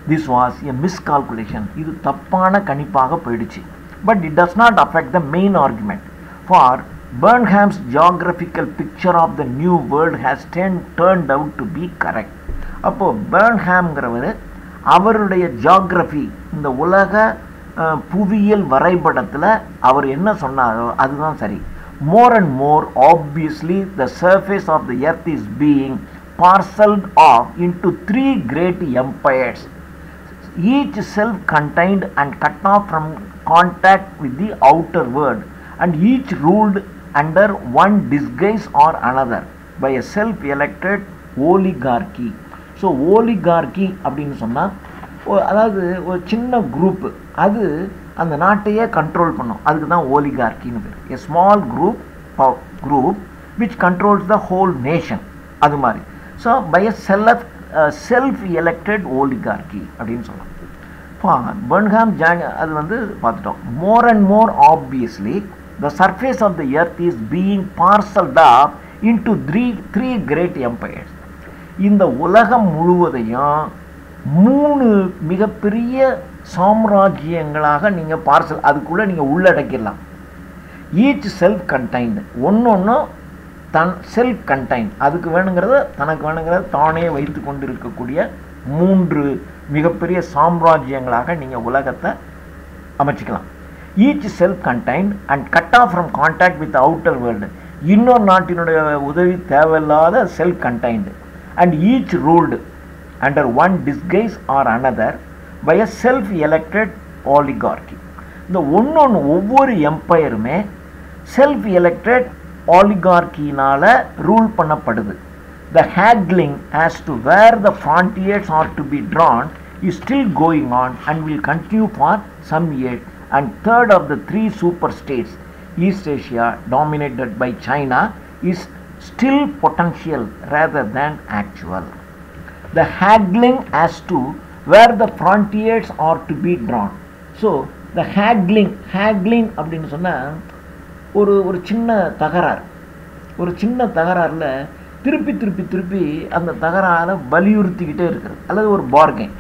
This was a miscalculation. இது தப்பான கணிப்பாக போயிடுச்சு. But it does not affect the main argument. For Burnham's geographical picture of the new world has turned out to be correct. அப்போது பர்ன்ஹாம்ங்கிறவர் அவருடைய ஜியாகிரபி, இந்த உலக புவியியல் வரைபடத்தில் அவர் என்ன சொன்னாரோ அதுதான் சரி. more and more obviously the surface of the earth is being parceled off into 3 great empires. each self-contained and cut off from contact with the outer world, and each ruled under one disguise or another by a self-elected oligarchy. So oligarchy அப்படின்னு சொன்னால் அதாவது ஒரு சின்ன group அது அந்த நாட்டையே control பண்ணும், அதுக்கு தான் oligarchyன்னு பேர். a small group which controls the whole nation, அது மாதிரி. So by a self-elected oligarchy அப்படின்னு சொல்லலாம். Burnham அது வந்து பார்த்துட்டோம். more and more obviously the surface of the earth is being parceled up into three great empires. இந்த உலகம் முழுவதையும் 3 மிகப்பெரிய சாம்ராஜ்யங்களாக நீங்கள் பார்சல் அதுக்குள்ளே நீங்கள் உள்ளடக்கிடலாம். ஈச் செல்ஃப் கண்டைன்டு, ஒன்று செல்ஃப் கண்டைன், அதுக்கு வேணுங்கிறத தனக்கு வேணுங்கிறத தானே வைத்து கொண்டு இருக்கக்கூடிய 3 மிகப்பெரிய சாம்ராஜ்யங்களாக நீங்கள் உலகத்தை அமைச்சிக்கலாம். Each self contained and cut off from contact with outer world, இன்னொரு நாட்டினுடைய உதவி தேவையில்லாத self contained. And each ruled under one disguise or another by a self elected oligarchy. இந்த ஒவ்வொரு எம்பையருமே செல்ஃப் எலெக்டட் oligarchyனால ரூல் பண்ணப்படுது. The haggling as to where the frontiers are to be drawn is still going on and will continue for some years. And third of the 3 super states, East Asia dominated by China, is still potential rather than actual. The haggling as to where the frontiers are to be drawn. So the haggling அப்படின்னு சொன்னால் ஒரு சின்ன தகராறில் திருப்பி அந்த தகராறை வலியுறுத்திக்கிட்டே இருக்கிறது, அல்லது ஒரு பார்கெயின்.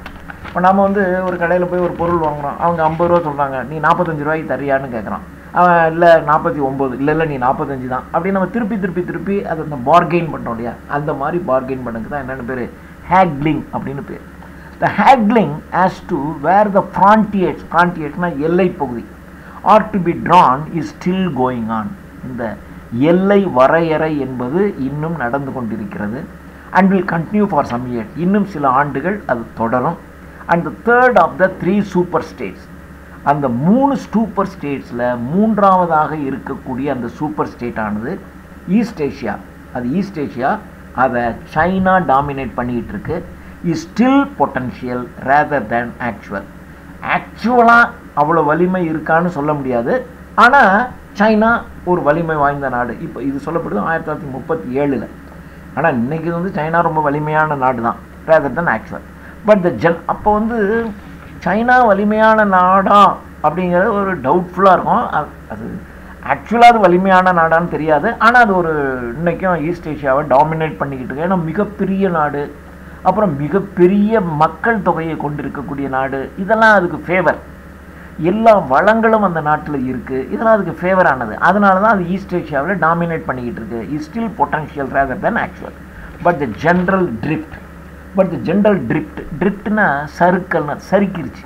இப்போ நம்ம வந்து ஒரு கடையில் போய் ஒரு பொருள் வாங்குகிறோம், அவங்க 50 ரூபா சொல்கிறாங்க, நீ 45 ரூபாய்க்கு தரியான்னு கேட்குறான். அவன் இல்லை 49, இல்லை நீ 45 தான் அப்படின்னு நம்ம திருப்பி அதை அந்த பார்கெயின் பண்ணுறோம் இல்லையா, அந்த மாதிரி பார்கெயின் பண்ணுறது தான் என்னென்னு பேர், ஹேக்லிங் அப்படின்னு பேர். த ஹேக்லிங் ஆஸ் டு வேர் த ஃப்ரான்டியர்ஸ்னா எல்லை பகுதி are to be drawn is still going on. இந்த எல்லை வரையறை என்பது இன்னும் நடந்து கொண்டிருக்கிறது. And will continue for some years, இன்னும் சில ஆண்டுகள் அது தொடரும். And the third of the 3 super states, அந்த 3 சூப்பர் ஸ்டேட்ஸில் 3ஆவதாக இருக்கக்கூடிய அந்த சூப்பர் ஸ்டேட் ஆனது ஈஸ்ட் ஏஷியா. அது ஈஸ்ட் ஏஷியா, அதை சைனா டாமினேட் பண்ணிக்கிட்டு இருக்கு. Is still potential rather than actual. ஆக்சுவலாக அவ்வளோ வலிமை இருக்கான்னு சொல்ல முடியாது, ஆனால் சைனா ஒரு வலிமை வாய்ந்த நாடு. இப்போ இது சொல்லப்படுது 1937. ஆனால் இன்றைக்கி வந்து சைனா ரொம்ப வலிமையான நாடு தான், ரேதர் தேன் ஆக்சுவல். பட் அப்போ வந்து சைனா வலிமையான நாடா அப்படிங்கிறது ஒரு டவுட்ஃபுல்லாக இருக்கும். அது ஆக்சுவலாக அது வலிமையான நாடான்னு தெரியாது, ஆனால் அது ஒரு இன்றைக்கும் ஈஸ்ட் ஏஷியாவை டாமினேட் பண்ணிக்கிட்டு இருக்கு. ஏன்னா மிகப்பெரிய நாடு, அப்புறம் மிகப்பெரிய மக்கள் தொகையை கொண்டிருக்கக்கூடிய நாடு, இதெல்லாம் அதுக்கு ஃபேவர். எல்லா வளங்களும் அந்த நாட்டில் இருக்குது, இதெல்லாம் அதுக்கு ஃபேவரானது. அதனால தான் அது ஈஸ்ட் ஏஷியாவில் டாமினேட் பண்ணிக்கிட்டு இருக்கு. Is still potential rather than actual. But the general ட்ரிஃப்ட்னா சறுக்கல்னா சறுக்கிடுச்சு.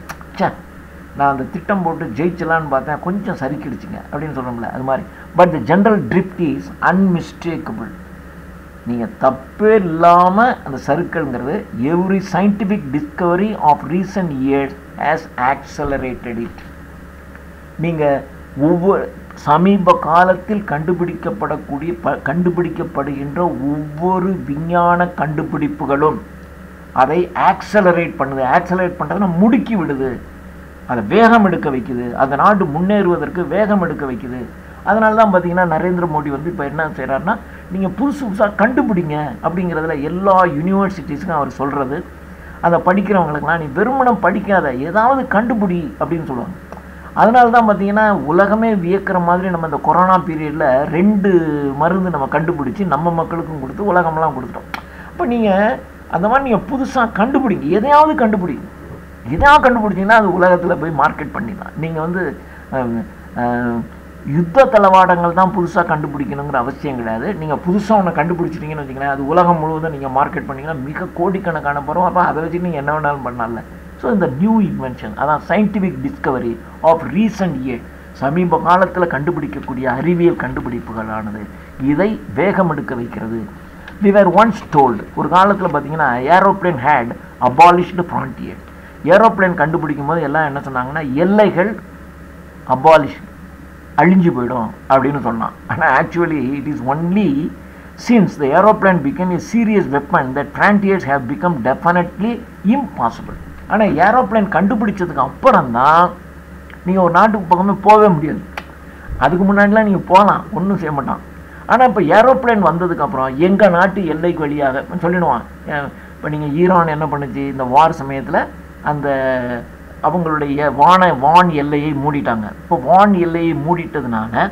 நான் அந்த திட்டம் போட்டு ஜெயிச்சலான்னு பார்த்தேன், கொஞ்சம் சறுக்கிடுச்சுங்க அப்படின்னு சொல்கிறோம்ல, அது மாதிரி. But the general drift is unmistakable. நீங்கள் தப்பே இல்லாமல் அந்த சறுக்கல்ங்கிறது every scientific discovery of recent years has accelerated it. நீங்கள் ஒவ்வொரு சமீப காலத்தில் கண்டுபிடிக்கப்படுகின்ற ஒவ்வொரு விஞ்ஞான கண்டுபிடிப்புகளும் அதை ஆக்சலரேட் பண்ணுறதுனா முடுக்கி விடுது, அதை வேகம் எடுக்க வைக்குது, அந்த நாடு முன்னேறுவதற்கு வேகம் எடுக்க வைக்குது. அதனால தான் பார்த்தீங்கன்னா நரேந்திர மோடி வந்து இப்போ என்ன செய்கிறாருன்னா, நீங்கள் புதுசாக கண்டுபிடிங்க அப்படிங்கிறதுல எல்லா யூனிவர்சிட்டிஸுக்கும் அவர் சொல்கிறது. அதை படிக்கிறவங்களுக்கெல்லாம் நீ வெறுமனம் படிக்காத, ஏதாவது கண்டுபிடி அப்படின்னு சொல்லுவாங்க. அதனால தான் பார்த்தீங்கன்னா உலகமே வியக்கிற மாதிரி நம்ம இந்த கொரோனா பீரியடில் 2 மருந்து நம்ம கண்டுபிடிச்சி நம்ம மக்களுக்கும் கொடுத்து உலகமெல்லாம் கொடுத்துட்டோம். அப்போ நீங்கள் அந்த மாதிரி நீங்கள் புதுசாக கண்டுபிடிங்க, எதையாவது கண்டுபிடிச்சிங்கன்னா அது உலகத்தில் போய் மார்க்கெட் பண்ணிடலாம். நீங்கள் வந்து யுத்த தளவாடங்கள் தான் புதுசாக கண்டுபிடிக்கணுங்கிற அவசியம் கிடையாது. நீங்கள் புதுசாக ஒன்று கண்டுபிடிச்சிட்டிங்கன்னு வச்சிங்களேன், அது உலகம் முழுவதும் நீங்கள் மார்க்கெட் பண்ணிங்கன்னா மிக கோடிக்கணக்கான படம். அப்போ அதை வச்சு நீங்கள் என்ன வேணாலும் பண்ணல. ஸோ இந்த நியூ இன்வென்ஷன், அதான் scientific discovery of recent year, சமீப காலத்தில் கண்டுபிடிக்கக்கூடிய அறிவியல் கண்டுபிடிப்புகளானது இதை வேகம் எடுக்க வைக்கிறது. We were once told, ஒரு காலத்தில் பார்த்தீங்கன்னா aeroplane had abolished frontier. Aeroplane கண்டுபிடிக்கும் போது எல்லாம் என்ன சொன்னாங்கன்னா எல்லைகள் அபாலிஷ் அழிஞ்சு போயிடும் அப்படின்னு சொன்னான். ஆனால் actually it is only since the aeroplane became a serious weapon that frontiers have become definitely impossible. ஆனால் ஏரோப்ளேன் கண்டுபிடிச்சதுக்கு அப்புறம் தான் நீங்கள் ஒரு நாட்டுக்கு பக்கமே போகவே முடியாது. அதுக்கு முன்னாடிலாம் நீங்கள் போகலாம், ஒன்றும் செய்ய மாட்டான். ஆனால் இப்போ ஏரோப்ளேன் வந்ததுக்கப்புறம் எங்கள் நாட்டு எல்லைக்கு வழியாக சொல்லிடுவான். இப்போ நீங்கள் ஈரான் என்ன பண்ணுச்சு, இந்த வார் சமயத்தில் அந்த அவங்களுடைய வான் எல்லையை மூடிட்டாங்க. இப்போ வான் எல்லையை மூடிட்டதுனால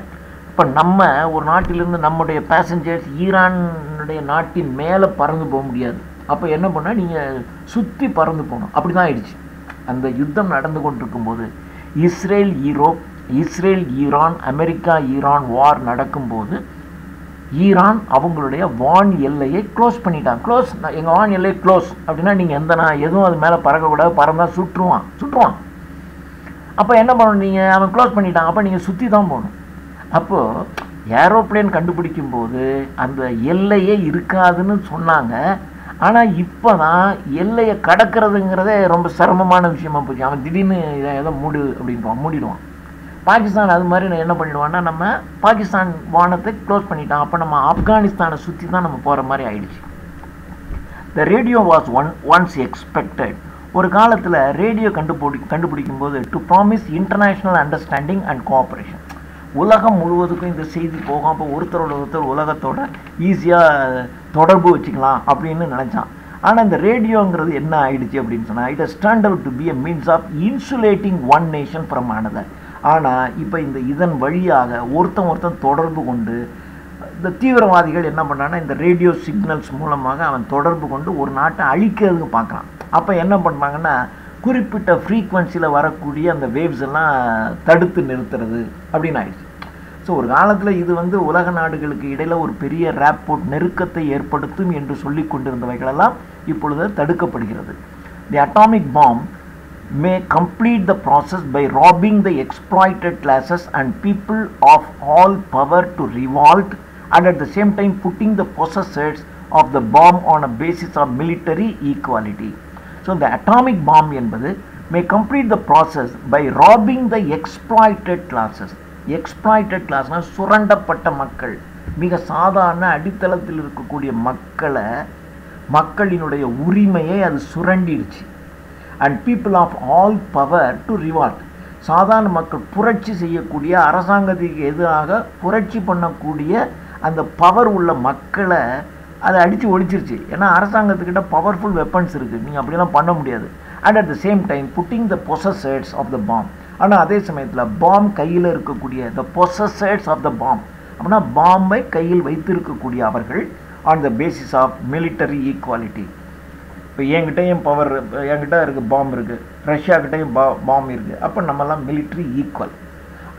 இப்போ நம்ம ஒரு நாட்டிலிருந்து நம்முடைய பேசஞ்சர்ஸ் ஈரானுடைய நாட்டின் மேலே பறந்து போக முடியாது. அப்போ என்ன பண்ணால் நீங்கள் சுற்றி பறந்து போகணும். அப்படி தான் ஆயிடுச்சு. அந்த யுத்தம் நடந்து கொண்டிருக்கும்போது இஸ்ரேல் ஈரான் அமெரிக்கா ஈரான் வார் நடக்கும்போது ஈரான் அவங்களுடைய வான் எல்லையை க்ளோஸ் பண்ணிட்டாங்க. எங்கள் வான் எல்லை க்ளோஸ் அப்படின்னா நீங்கள் எதுவும் அது மேலே பறக்கக்கூடாது, பறந்தால் சுட்டுருவான். அப்போ என்ன பண்ணணும், நீங்கள் அவன் க்ளோஸ் பண்ணிட்டான், அப்போ நீங்கள் சுற்றி தான் போகணும். அப்போது ஏரோப்ளேன் கண்டுபிடிக்கும் போது அந்த எல்லையே இருக்காதுன்னு சொன்னாங்க. ஆனால் இப்போ தான் எல்லையை கடக்கிறதுங்கிறதே ரொம்ப சிரமமான விஷயமா போச்சு. அவன் திடீர்னு ஏதோ மூடிடுவான். பாகிஸ்தான் அது மாதிரி என்ன பண்ணிடுவான்னா, நம்ம பாகிஸ்தான் வானத்தை க்ளோஸ் பண்ணிட்டான். அப்போ நம்ம ஆப்கானிஸ்தானை சுற்றி தான் நம்ம போகிற மாதிரி ஆயிடுச்சு. The radio was once expected. ஒரு காலத்தில் ரேடியோ கண்டுபிடிக்கும் போது to promise international understanding and cooperation. உலகம் முழுவதுக்கும் இந்த செய்தி போகும். அப்போ ஒருத்தர் உலகத்தோட ஈஸியாக தொடர்பு வச்சுக்கலாம் அப்படின்னு நினச்சான். ஆனால் இந்த ரேடியோங்கிறது என்ன ஆயிடுச்சு அப்படின்னு சொன்னால், it has turned out to be a means of insulating one nation from another. ஆனால் இப்போ இதன் வழியாக ஒருத்தன் தொடர்பு கொண்டு இந்த தீவிரவாதிகள் என்ன பண்ணான்னா, இந்த ரேடியோ சிக்னல்ஸ் மூலமாக அவன் தொடர்பு கொண்டு ஒரு நாட்டை அழிக்கிறதுக்கு பார்க்குறான். அப்போ என்ன பண்ணுறாங்கன்னா, குறிப்பிட்ட ஃப்ரீக்வன்சியில் வரக்கூடிய அந்த வேவ்ஸ் எல்லாம் தடுத்து நிறுத்துறது அப்படின்னு ஆயிடுச்சு. ஸோ ஒரு காலத்தில் இது உலக நாடுகளுக்கு இடையில் ஒரு பெரிய ரேப்போர்ட் நெருக்கத்தை ஏற்படுத்தும் என்று சொல்லி கொண்டிருந்தவைகளெல்லாம் இப்பொழுது தடுக்கப்படுகிறது. The atomic bomb may complete the process by robbing the exploited classes and people of all power to revolt, and at the same time putting the possessors of the bomb on a basis of military equality. So the atomic bomb என்பது may complete the process by robbing the exploited classes. exploited classனா சுரண்டப்பட்ட மக்கள், மிக சாதாரண அடித்தளத்தில் இருக்கக்கூடிய மக்களினுடைய உரிமையை அது சுரண்டிடுச்சு. and people of all power to revolt. சாதாரண மக்கள் புரட்சி செய்யக்கூடிய, அரசாங்கத்துக்கு எதிராக புரட்சி பண்ணக்கூடிய அந்த பவர் உள்ள மக்களை அதை அடித்து ஒழிச்சிருச்சு. ஏன்னா அரசாங்கத்துக்கிட்ட பவர்ஃபுல் வெப்பன்ஸ் இருக்குது, நீங்கள் அப்படிலாம் பண்ண முடியாது. And at the same time putting the possessors of the bomb. ஆனால் அதே சமயத்தில் பாம் கையில் இருக்கக்கூடிய த பொசஸர்ஸ் ஆஃப் த பாம் அப்படின்னா பாம்பை கையில் வைத்திருக்கக்கூடிய அவர்கள் on the basis of military equality. இப்போ என்கிட்டையும் என்கிட்ட இருக்குது பாம்பு இருக்குது, ரஷ்யாக்கிட்டையும் பாம்பு இருக்குது. அப்போ நம்மலாம் military equal.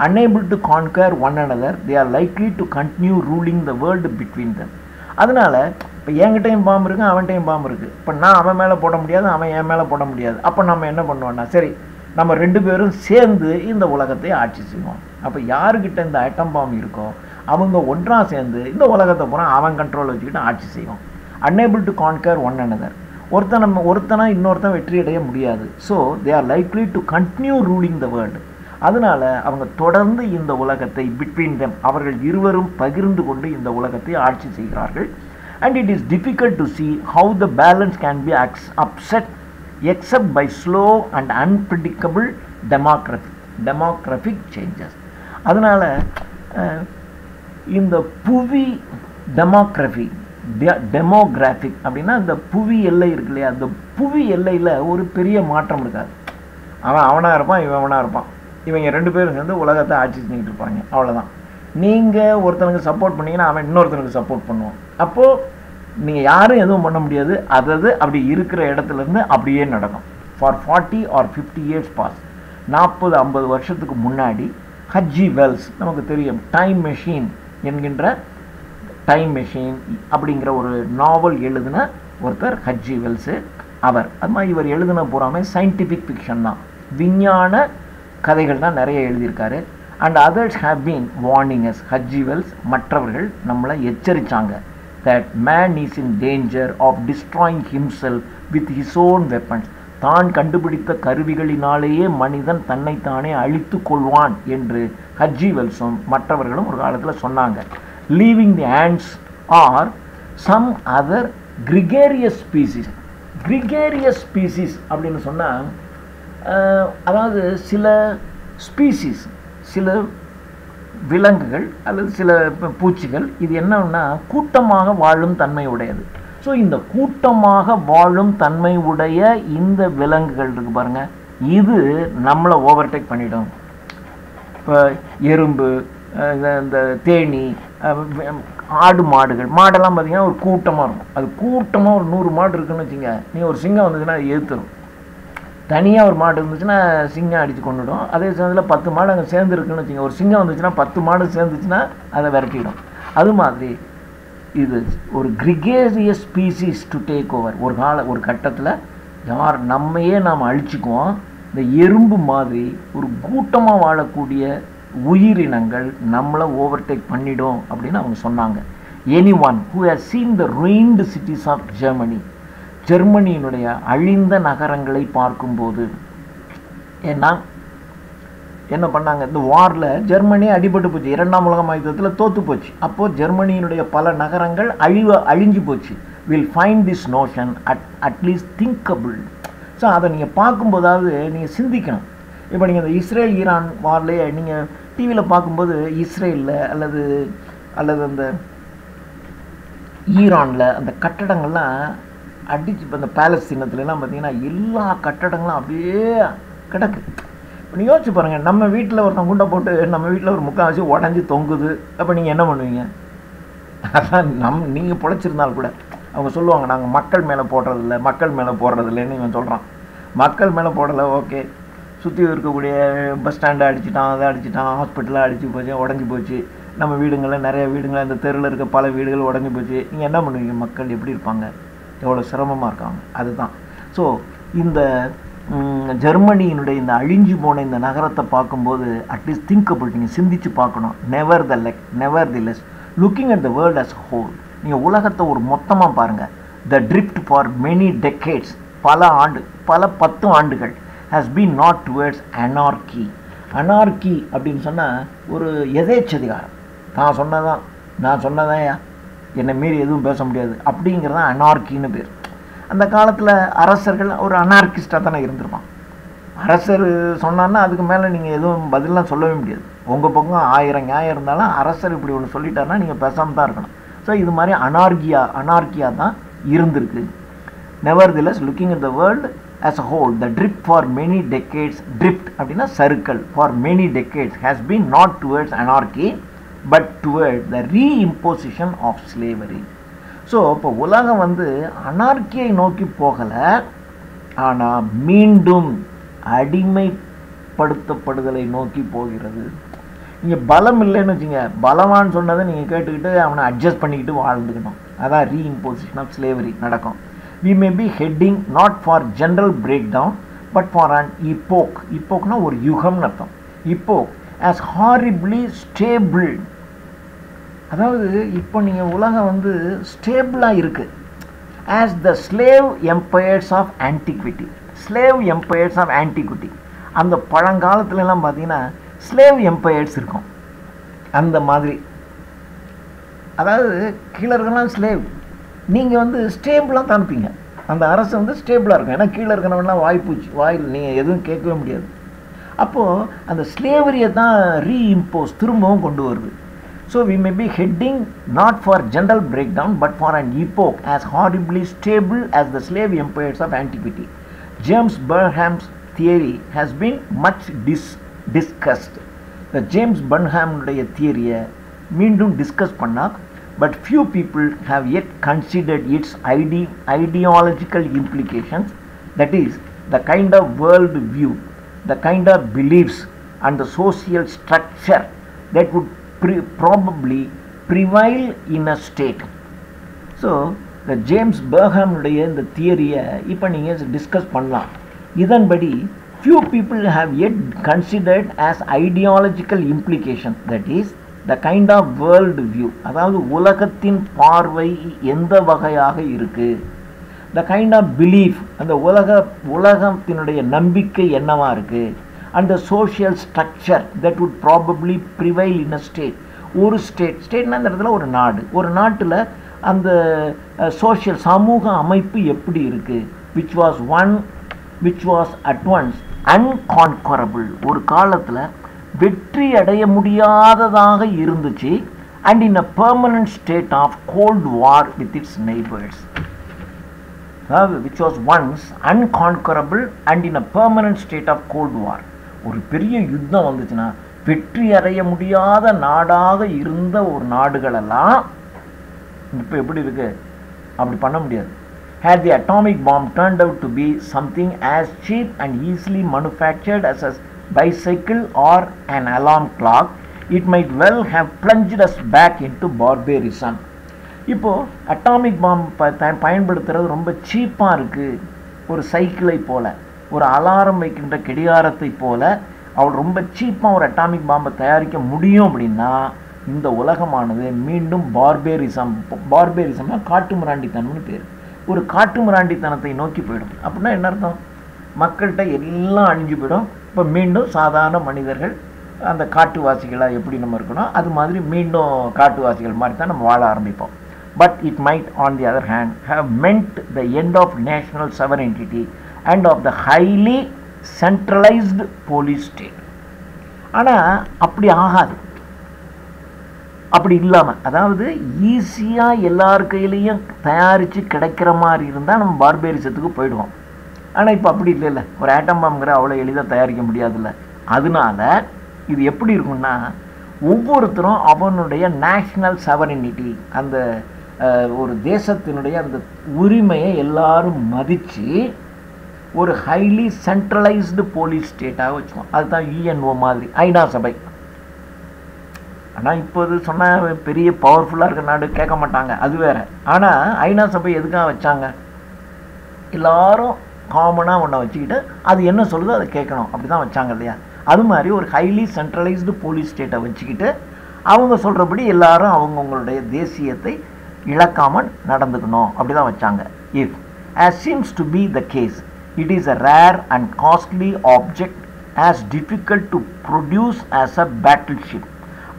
unable to conquer one another, they are likely to continue ruling the world between them. அதனால் இப்போ என்கிட்டையும் பாம்பு இருக்குது, அவன்கிட்டையும் பாம்பு இருக்குது. இப்போ நான் அவன் மேலே போட முடியாது, அவன் என் மேலே போட முடியாது. அப்போ நம்ம என்ன பண்ணுவோம்னா, சரி நம்ம 2 பேரும் சேர்ந்து இந்த உலகத்தை ஆட்சி செய்வோம். அப்போ யாருக்கிட்ட இந்த ஆட்டம் பாம்பு இருக்கோ அவங்க ஒன்றாக சேர்ந்து இந்த உலகத்தை பூரா அவன் கண்ட்ரோல் வச்சுக்கிட்டு ஆட்சி செய்வோம். unable to conquer one another. ஒருத்தனா இன்னொருத்தன் வெற்றி அடைய முடியாது. So they are likely to continue ruling the world. அதனால் அவங்க தொடர்ந்து இந்த உலகத்தை பிட்வீன் தெம் அவர்கள் இருவரும் பகிர்ந்து கொண்டு இந்த உலகத்தை ஆட்சி செய்கிறார்கள். And it is difficult to see how the balance can be upset except by slow and unpredictable demographic changes. அதனால் இந்த புவி டெமோகிராஃபிக் அப்படின்னா இந்த புவி எல்லை இருக்கு இல்லையா, அந்த புவி எல்லையில் ஒரு பெரிய மாற்றம் இருக்காது. அவனாக இருப்பான், இவனாக இருப்பான். இவங்க 2 பேரும் சேர்ந்து உலகத்தை ஆட்சி செஞ்சுக்கிட்டு இருப்பாங்க, அவ்வளோதான். நீங்கள் ஒருத்தனுக்கு சப்போர்ட் பண்ணிங்கன்னா அவன் இன்னொருத்தனுக்கு சப்போர்ட் பண்ணுவான். அப்போது நீங்கள் யாரும் எதுவும் பண்ண முடியாது. அப்படி இருக்கிற இடத்துலேருந்து அப்படியே நடக்கும். ஃபார் 40 or 50 years பாஸ், 40-50 வருஷத்துக்கு முன்னாடி ஹஜ்ஜி வெல்ஸ் நமக்கு தெரியும், டைம் மெஷின் என்கின்ற டைம் மெஷின் அப்படிங்கிற ஒரு நாவல் எழுதின ஒருத்தர் ஹஜ்ஜி வெல்ஸு. அது மாதிரி இவர் எழுதின பூராமே சயின்டிஃபிக் ஃபிக்ஷன் தான், விஞ்ஞான கதைகள் தான் நிறைய எழுதியிருக்காரு. And others have been warning us. H G Wells மற்றவர்கள் நம்மளை எச்சரித்தாங்க that man is in danger of destroying himself with his own weapons. தான் கண்டுபிடித்த கருவிகளினாலேயே மனிதன் தன்னைத்தானே அழித்து கொள்வான் என்று ஹஜ்ஜி வெல்ஸும் மற்றவர்களும் ஒரு காலத்தில் சொன்னாங்க. Leaving the ants or some other gregarious species. Gregarious species அப்படின்னு சொன்னால் அதாவது சில ஸ்பீசிஸ், சில விலங்குகள் அல்லது சில பூச்சிகள், இது என்னன்னா கூட்டமாக வாழும் தன்மை உடையது. ஸோ இந்த கூட்டமாக வாழும் தன்மை உடைய இந்த விலங்குகள் இருக்கு பாருங்க, இது நம்மளை ஓவர்டேக் பண்ணிடும். இப்போ எறும்பு, இந்த தேனி, ஆடு மாடுகள், மாடெல்லாம் பார்த்தீங்கன்னா ஒரு கூட்டமாக இருக்கும். அது கூட்டமாக ஒரு 100 மாடு இருக்குன்னு வச்சுங்க, நீங்கள் ஒரு சிங்கம் வந்துச்சுன்னா அது எதிர்த்துரும். தனியாக ஒரு மாடு இருந்துச்சுன்னா சிங்கம் அடித்து கொண்டுடும். அதே சமயத்தில் 10 மாடு அங்கே சேர்ந்துருக்குன்னு வச்சுங்க, ஒரு சிங்கம் வந்துச்சுன்னா 10 மாடு சேர்ந்துச்சுன்னா அதை விரட்டிடும். அது மாதிரி இது ஒரு gregarious species to take over. ஒரு கட்டத்தில் யார் நம்மையே நாம் அழிச்சுக்குவோம். இந்த எறும்பு மாதிரி ஒரு கூட்டமாக வாழக்கூடிய உயிரினங்கள் நம்மளை ஓவர்டேக் பண்ணிடும் அப்படின்னு அவங்க சொன்னாங்க. Anyone who has seen the ruined cities of Germany, ஜெர்மனியினுடைய அழிந்த நகரங்களை பார்க்கும்போது, ஏன்னா என்ன பண்ணாங்க, இந்த வாரில் ஜெர்மனி அடிபட்டு போச்சு, 2ஆம் உலக யுத்தத்தில் தோற்று போச்சு. அப்போது ஜெர்மனியினுடைய பல நகரங்கள் அழிஞ்சு போச்சு. Will find this notion at least thinkable. So அதை நீங்கள் பார்க்கும்போதாவது நீங்கள் சிந்திக்கணும். இப்போ நீங்கள் இந்த இஸ்ரேல் ஈரான் வார்லேயே நீங்கள் டிவியில் பார்க்கும்போது இஸ்ரேலில் அல்லது அந்த ஈரானில் அந்த கட்டடங்கள்லாம் அடிச்சு, இப்போ இந்த பாலஸ்தீனத்துலலாம் பார்த்தீங்கன்னா எல்லா கட்டடங்களும் அப்படியே கிடக்கு. இப்போ நீங்கள் யோசிச்சு பாருங்கள், நம்ம வீட்டில் ஒருத்தன் குண்டை போட்டு நம்ம வீட்டில் ஒரு முக்கால்வாசி உடஞ்சி தொங்குது. அப்போ நீங்கள் என்ன பண்ணுவீங்க? அதான் நீங்கள் பிழைச்சிருந்தால் கூட அவங்க சொல்லுவாங்க, நாங்கள் மக்கள் மேலே போடுறதில்லைன்னு இவன் சொல்கிறான். மக்கள் மேலே போடலை, ஓகே, சுற்றி இருக்கக்கூடிய பஸ் ஸ்டாண்டை அடிச்சிட்டான், அதை அடிச்சிட்டான், ஹாஸ்பிட்டலாக அடிச்சு போச்சு, உடஞ்சி போச்சு. நம்ம வீடுங்களில் நிறைய வீடுங்களில் இந்த தெருவில் இருக்க பல வீடுகள் உடஞ்சி போச்சு. நீங்கள் என்ன பண்ணுவீங்க? மக்கள் எப்படி இருப்பாங்க? எவ்வளோ சிரமமாக இருக்காங்க. அதுதான். ஸோ இந்த ஜெர்மனியினுடைய இந்த அழிஞ்சு போன இந்த நகரத்தை பார்க்கும்போது அட்லீஸ்ட் திங்கபிள், நீங்கள் சிந்திச்சு பார்க்கணும். Nevertheless looking at the world as whole. நீங்கள் உலகத்தை ஒரு மொத்தமாக பாருங்கள். The drift for many decades, பல 10 ஆண்டுகள் has been not towards anarchy. Anarchy அப்படின்னு சொன்னால் ஒரு எதேச்சதிகாரம். நான் சொன்னதான் என்னை மீறி எதுவும் பேச முடியாது அப்படிங்கிறதான் அனார்கின்னு பேர். அந்த காலத்தில் அரசர்கள் ஒரு அனார்கிஸ்டாக தானே இருந்திருப்பான். அரசர் சொன்னான்னா அதுக்கு மேலே நீங்கள் எதுவும் பதிலாம் சொல்லவே முடியாது. உங்கள் பக்கம் 1000 நியாயம் இருந்தாலும் அரசர் இப்படி ஒன்று சொல்லிட்டாருன்னா நீங்கள் பேசாமல் தான் இருக்கணும். ஸோ இது மாதிரி அனார்கியா தான் இருந்திருக்கு. Nevertheless looking at the world as a whole, the drift for many decades, drift அப்படின்னா circle, for many decades has been not towards anarchy but towards the reimposition of slavery. So இப்போ உலகம் அனார்கியை நோக்கி போகலை, ஆனால் மீண்டும் அடிமைப்படுத்தப்படுதலை நோக்கி போகிறது. நீங்கள் பலம் இல்லைன்னு வச்சுங்க, பலவான்னு சொன்னதை நீங்கள் கேட்டுக்கிட்டு அவனை அட்ஜஸ்ட் பண்ணிக்கிட்டு வாழ்ந்துக்கணும். அதான் ரீஇம்போசிஷன் ஆஃப் ஸ்லேவரி நடக்கும். We may be heading not for general breakdown but for an epoch. Epochனா ஒரு யுகம்னு அர்த்தம். Epoch as horribly stable. அதாவது இப்போ நீங்கள் உலகம் ஸ்டேபிளாக இருக்குது. as the slave empires of antiquity. அந்த பழங்காலத்துலலாம் பார்த்தீங்கன்னா ஸ்லேவ் எம்பையர்ஸ் இருக்கும். அந்த மாதிரி, அதாவது கீழே இருக்கலாம் ஸ்லேவ், நீங்கள் ஸ்டேபிளாக தான் இருப்பீங்க. அந்த அரசு ஸ்டேபிளாக இருக்கும். ஏன்னா கீழே இருக்கிறவங்கலாம் வாயில் நீங்கள் எதுவும் கேட்கவே முடியாது. அப்போது அந்த ஸ்லேவரியை தான் ரீஇம்போஸ் திரும்பவும் கொண்டு வருது. So we may be heading not for general breakdown but for an epoch as horribly stable as the slave empires of antiquity. James Burnham's theory has been much discussed. The James Burnham தியரியை மீண்டும் discuss பண்ணால், but few people have yet considered its ideological implications, that is, the kind of world view, the kind of beliefs and the social structure that would probably prevail in a state. So, the James Burnham இந்த தியரியை இப்போ நீங்கள் discuss பண்ணலாம். இதன்படி few people have yet considered as ideological implication, that is, the kind of world view, அதாவது உலகத்தின் பார்வை எந்த வகையாக இருக்கு. the kind of belief, அந்த உலகத்தினுடைய நம்பிக்கை என்னவா இருக்கு, and the social structure that would probably prevail in a state. ஒரு ஸ்டேட்னா இந்த இடத்துல ஒரு நாட்டில் அந்த சோஷியல் சமூக அமைப்பு எப்படி இருக்கு, which was at once unconquerable, ஒரு காலத்தில் வெற்றி அடைய முடியாததாக இருந்துச்சு, and in a permanent state of cold war with its neighbors. Which was once unconquerable and in a permanent state of cold war. ஒரு பெரிய யுத்தம் வந்துச்சுன்னா வெற்றி அடைய முடியாத நாடாக இருந்த ஒரு நாடுகளெல்லாம் இப்போ எப்படி இருக்கு, அப்படி பண்ண முடியாது. Had the atomic bomb turned out to be something as cheap and easily manufactured as a bicycle or an alarm clock, it might well have plunged us back into barbarism. இப்போது அட்டாமிக் பாம்பு பயன்படுத்துறது ரொம்ப சீப்பாக இருக்குது, ஒரு சைக்கிளை போல், ஒரு alarm வைக்கின்ற கடிகாரத்தை போல் அவள் ரொம்ப சீப்பாக ஒரு அட்டாமிக் பாம்பை தயாரிக்க முடியும் அப்படின்னா இந்த உலகமானது மீண்டும் பார்பேரிசம்னா காட்டு மிராண்டித்தனம்னு பேர், ஒரு காட்டு மிராண்டித்தனத்தை நோக்கி போயிடும். அப்படின்னா என்ன அர்த்தம், மக்கள்கிட்ட எல்லாம் அழிஞ்சு போயிடும். இப்போ மீண்டும் சாதாரண மனிதர்கள் அந்த காட்டுவாசிகளாக எப்படி நம்ம இருக்கணும் அது மாதிரி மீண்டும் காட்டுவாசிகள் மாதிரி தான் நம்ம வாழ ஆரம்பிப்போம். But it might on the other hand have meant the end of national sovereignty and of the highly centralized police state. ஆனால் அப்படி ஆகாது, அப்படி இல்லாமல், அதாவது ஈஸியாக எல்லார் கையிலையும் தயாரித்து கிடைக்கிற மாதிரி இருந்தால் நம்ம பார்பேரிசத்துக்கு போயிடுவோம். ஆனால் இப்போ அப்படி இல்லைல்ல, ஒரு ஆட்டம் பாம்புங்கிற அவ்வளோ எளிதாக தயாரிக்க முடியாதுல்ல. அதனால இது எப்படி இருக்குன்னா ஒவ்வொருத்தரும் அவனுடைய நேஷ்னல் சவரினிட்டி, அந்த ஒரு தேசத்தினுடைய அந்த உரிமையை எல்லாரும் மதித்து ஒரு ஹைலி சென்ட்ரலைஸ்டு போலீஸ் ஸ்டேட்டாக வச்சுக்கோம். அதுதான் யுஎன்ஓ மாதிரி ஐநா சபை. ஆனால் இப்போது சொன்னால் பெரிய பவர்ஃபுல்லாக இருக்க நாடு கேட்க மாட்டாங்க, அது வேறு. ஆனால் ஐநா சபை எதுக்காக வச்சாங்க, எல்லாரும் காமனாக ஒன்றை வச்சுக்கிட்டு அது என்ன சொல்லுதோ அதை கேட்கணும், அப்படி தான் வச்சாங்க இல்லையா. அது மாதிரி ஒரு ஹைலி சென்ட்ரலைஸ்டு போலீஸ் ஸ்டேட்டை வச்சுக்கிட்டு அவங்க சொல்கிறபடி எல்லாரும் அவங்கவுங்களுடைய தேசியத்தை இழக்காமல் நடந்துக்கணும், அப்படி தான் வச்சாங்க. If as seems to be the case, it is a rare and costly object as difficult to produce as a battleship.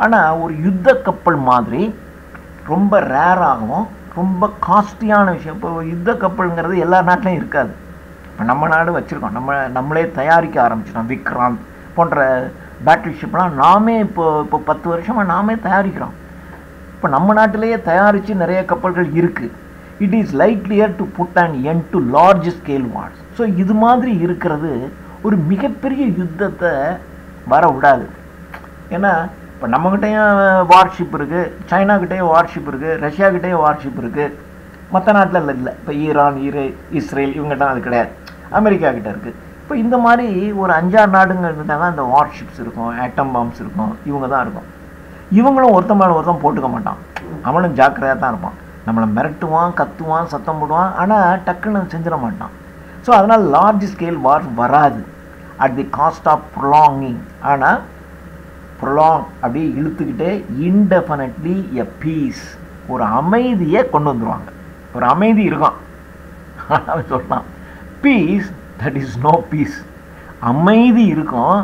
ஆனால் ஒரு யுத்த கப்பல் மாதிரி ரொம்ப ரேராகவும் ரொம்ப காஸ்ட்லியான விஷயம். இப்போ யுத்த கப்பலுங்கிறது எல்லா நாட்டிலையும் இருக்காது. இப்போ நம்ம நாடு வச்சுருக்கோம், நம்மளே தயாரிக்க ஆரம்பிச்சிட்டோம். விக்ராந்த் போன்ற பேட்டில்ஷிப்லாம் நாமே இப்போ 10 வருஷமாக நாமே தயாரிக்கிறோம். இப்போ நம்ம நாட்டிலேயே தயாரித்து நிறைய கப்பல்கள் இருக்குது. It is likelier to put and end to large scale wars. So இது மாதிரி இருக்கிறது ஒரு மிகப்பெரிய யுத்தத்தை வர விடாது. ஏன்னா இப்போ நம்மக்கிட்டையும் வார்ஷிப் இருக்குது, சைனாக்கிட்டேயும் வார்ஷிப் இருக்குது, ரஷ்யாக்கிட்டேயும் வார்ஷிப் இருக்குது, மற்ற நாட்டில் இல்லை. இப்போ ஈரான், இஸ்ரேல் இவங்ககிட்ட அது கிடையாது, அமெரிக்கா கிட்ட இருக்குது. இப்போ இந்த மாதிரி ஒரு 5-6 நாடுங்கள்கிட்ட தான் இந்த வார்ஷிப்ஸ் இருக்கும், ஆட்டம் பாம்ஸ் இருக்கும், இவங்க தான் இருக்கும். இவங்களும் ஒருத்தன் மேலே ஒருத்தன் போட்டுக்க மாட்டான், அவனும் ஜாக்கிரதையாக தான் இருப்பான். நம்மளை மிரட்டுவான், கத்துவான், சத்தம் போடுவான், ஆனால் டக்குன்னு செஞ்சிட மாட்டான். ஸோ அதனால் லார்ஜ் ஸ்கேல் வார் வராது at the cost of prolonging. ஆனால் ப்ரொலாங் அப்படியே இழுத்துக்கிட்டே இன்டெஃபினட்லி எ பீஸ், ஒரு அமைதியை கொண்டு வந்துடுவாங்க. ஒரு அமைதி இருக்கும், ஆனால் சொல்லலாம் peace that is no peace. அமைதி இருக்கும்,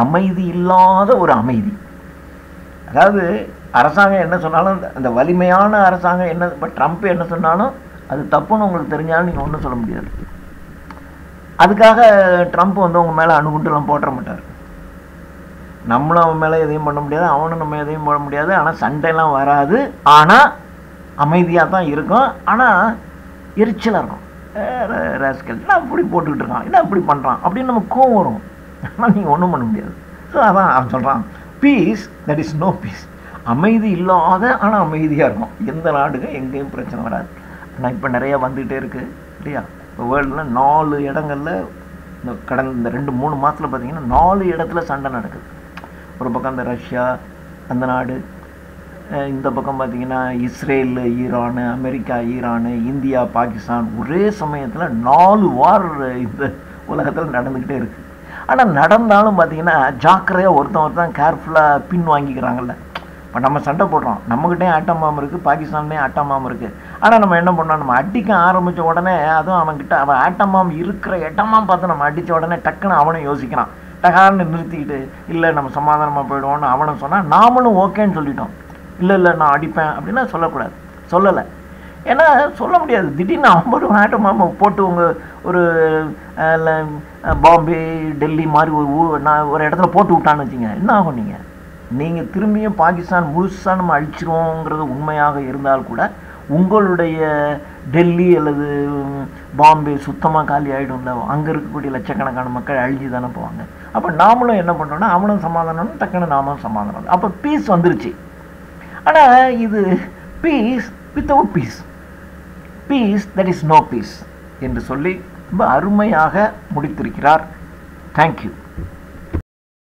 அமைதி இல்லாத ஒரு அமைதி. அதாவது அரசாங்கம் என்ன சொன்னாலும், அந்த வலிமையான அரசாங்கம் என்ன, இப்போ ட்ரம்ப் என்ன சொன்னாலும் அது தப்புன்னு உங்களுக்கு தெரிஞ்சாலும் நீங்கள் ஒன்றும் சொல்ல முடியாது. அதுக்காக ட்ரம்ப் வந்து உங்கள் மேலே அணுகுண்டுலாம் போட்டுற மாட்டார். நம்மளும் அவன் மேலே எதையும் பண்ண முடியாது, அவனும் நம்ம எதையும் போட முடியாது. ஆனால் சண்டைலாம் வராது, ஆனால் அமைதியாக தான் இருக்கும். ஆனால் எரிச்சலாக இருக்கும், ராஸ்கல் என்ன அப்படி போட்டுக்கிட்டு இருக்கான், என்ன அப்படி பண்ணுறான் அப்படின்னு நமக்கு கோவம் வரும். ஆனால் நீங்கள் ஒன்றும் பண்ண முடியாது. ஸோ அதான் அவன் சொல்கிறான், peace that is no peace. அமைதி இல்லாத ஆனால் அமைதியாக இருக்கும். எந்த நாடுக்கும் எங்கேயும் பிரச்சனை வராது. ஆனால் இப்போ நிறையா வந்துக்கிட்டே இருக்குது இல்லையா. இப்போ வேர்ல்டில் 4 இடங்களில் இந்த கடந்த 2-3 மாதத்தில் பார்த்திங்கன்னா 4 இடத்துல சண்டை நடக்குது. ஒரு பக்கம் இந்த ரஷ்யா அந்த நாடு, இந்த பக்கம் பார்த்திங்கன்னா Israel Iran, America Iran, India Pakistan, ஒரே சமயத்தில் 4 வார் இந்த உலகத்தில் நடந்துக்கிட்டே இருக்குது. ஆனால் நடந்தாலும் பார்த்திங்கன்னா ஜாக்கிரதையாக ஒருத்தன் கேர்ஃபுல்லாக பின் வாங்கிக்கிறாங்கல்ல. இப்போ நம்ம சண்டை போடுறோம், நம்மகிட்டே ஆட்டம் பாம்பு இருக்குது, பாகிஸ்தான்லேயும் ஆட்டம் பாம்பு இருக்குது. ஆனால் நம்ம என்ன பண்ணோம், நம்ம அடிக்க ஆரம்பித்த உடனே அதுவும் அவன்கிட்ட அவன் ஆட்டம் பாம்பு இருக்கிற இடமா பார்த்து நம்ம அடித்த உடனே டக்குன்னு அவனும் யோசிக்கிறான். டகான்னு நிறுத்திக்கிட்டு இல்லை நம்ம சமாதானமாக போயிடுவோன்னு அவனும் சொன்னால் நாமளும் ஓகேன்னு சொல்லிட்டோம். இல்லை நான் அடிப்பேன் அப்படின்னா சொல்லக்கூடாது, சொல்லலை. ஏன்னா சொல்ல முடியாது. திடீர்னு அவன் போட்டு ஆட்டம் பாம்பு போட்டு உங்கள் ஒரு பாம்பே டெல்லி மாதிரி ஒரு இடத்துல போட்டு விட்டான்னு வச்சுங்க, என்ன ஆகும்? நீங்கள் திரும்பியும் பாகிஸ்தான் முழுசாக நம்ம அழிச்சிருவோங்கிறது உண்மையாக இருந்தால் கூட உங்களுடைய டெல்லி அல்லது பாம்பே சுத்தமாக காலி ஆகிடும்ல. அங்கே இருக்கக்கூடிய லட்சக்கணக்கான மக்கள் அழிஞ்சு தானே போவாங்க. அப்போ நாமளும் என்ன பண்ணுறோன்னா அவனும் சமாதானம், டக்குன்னு நாமளும் சமாதானம். அப்போ பீஸ் வந்துருச்சு. ஆனால் இது peace without peace, peace that is no peace என்று சொல்லி ரொம்ப அருமையாக முடித்திருக்கிறார். தேங்க்யூ.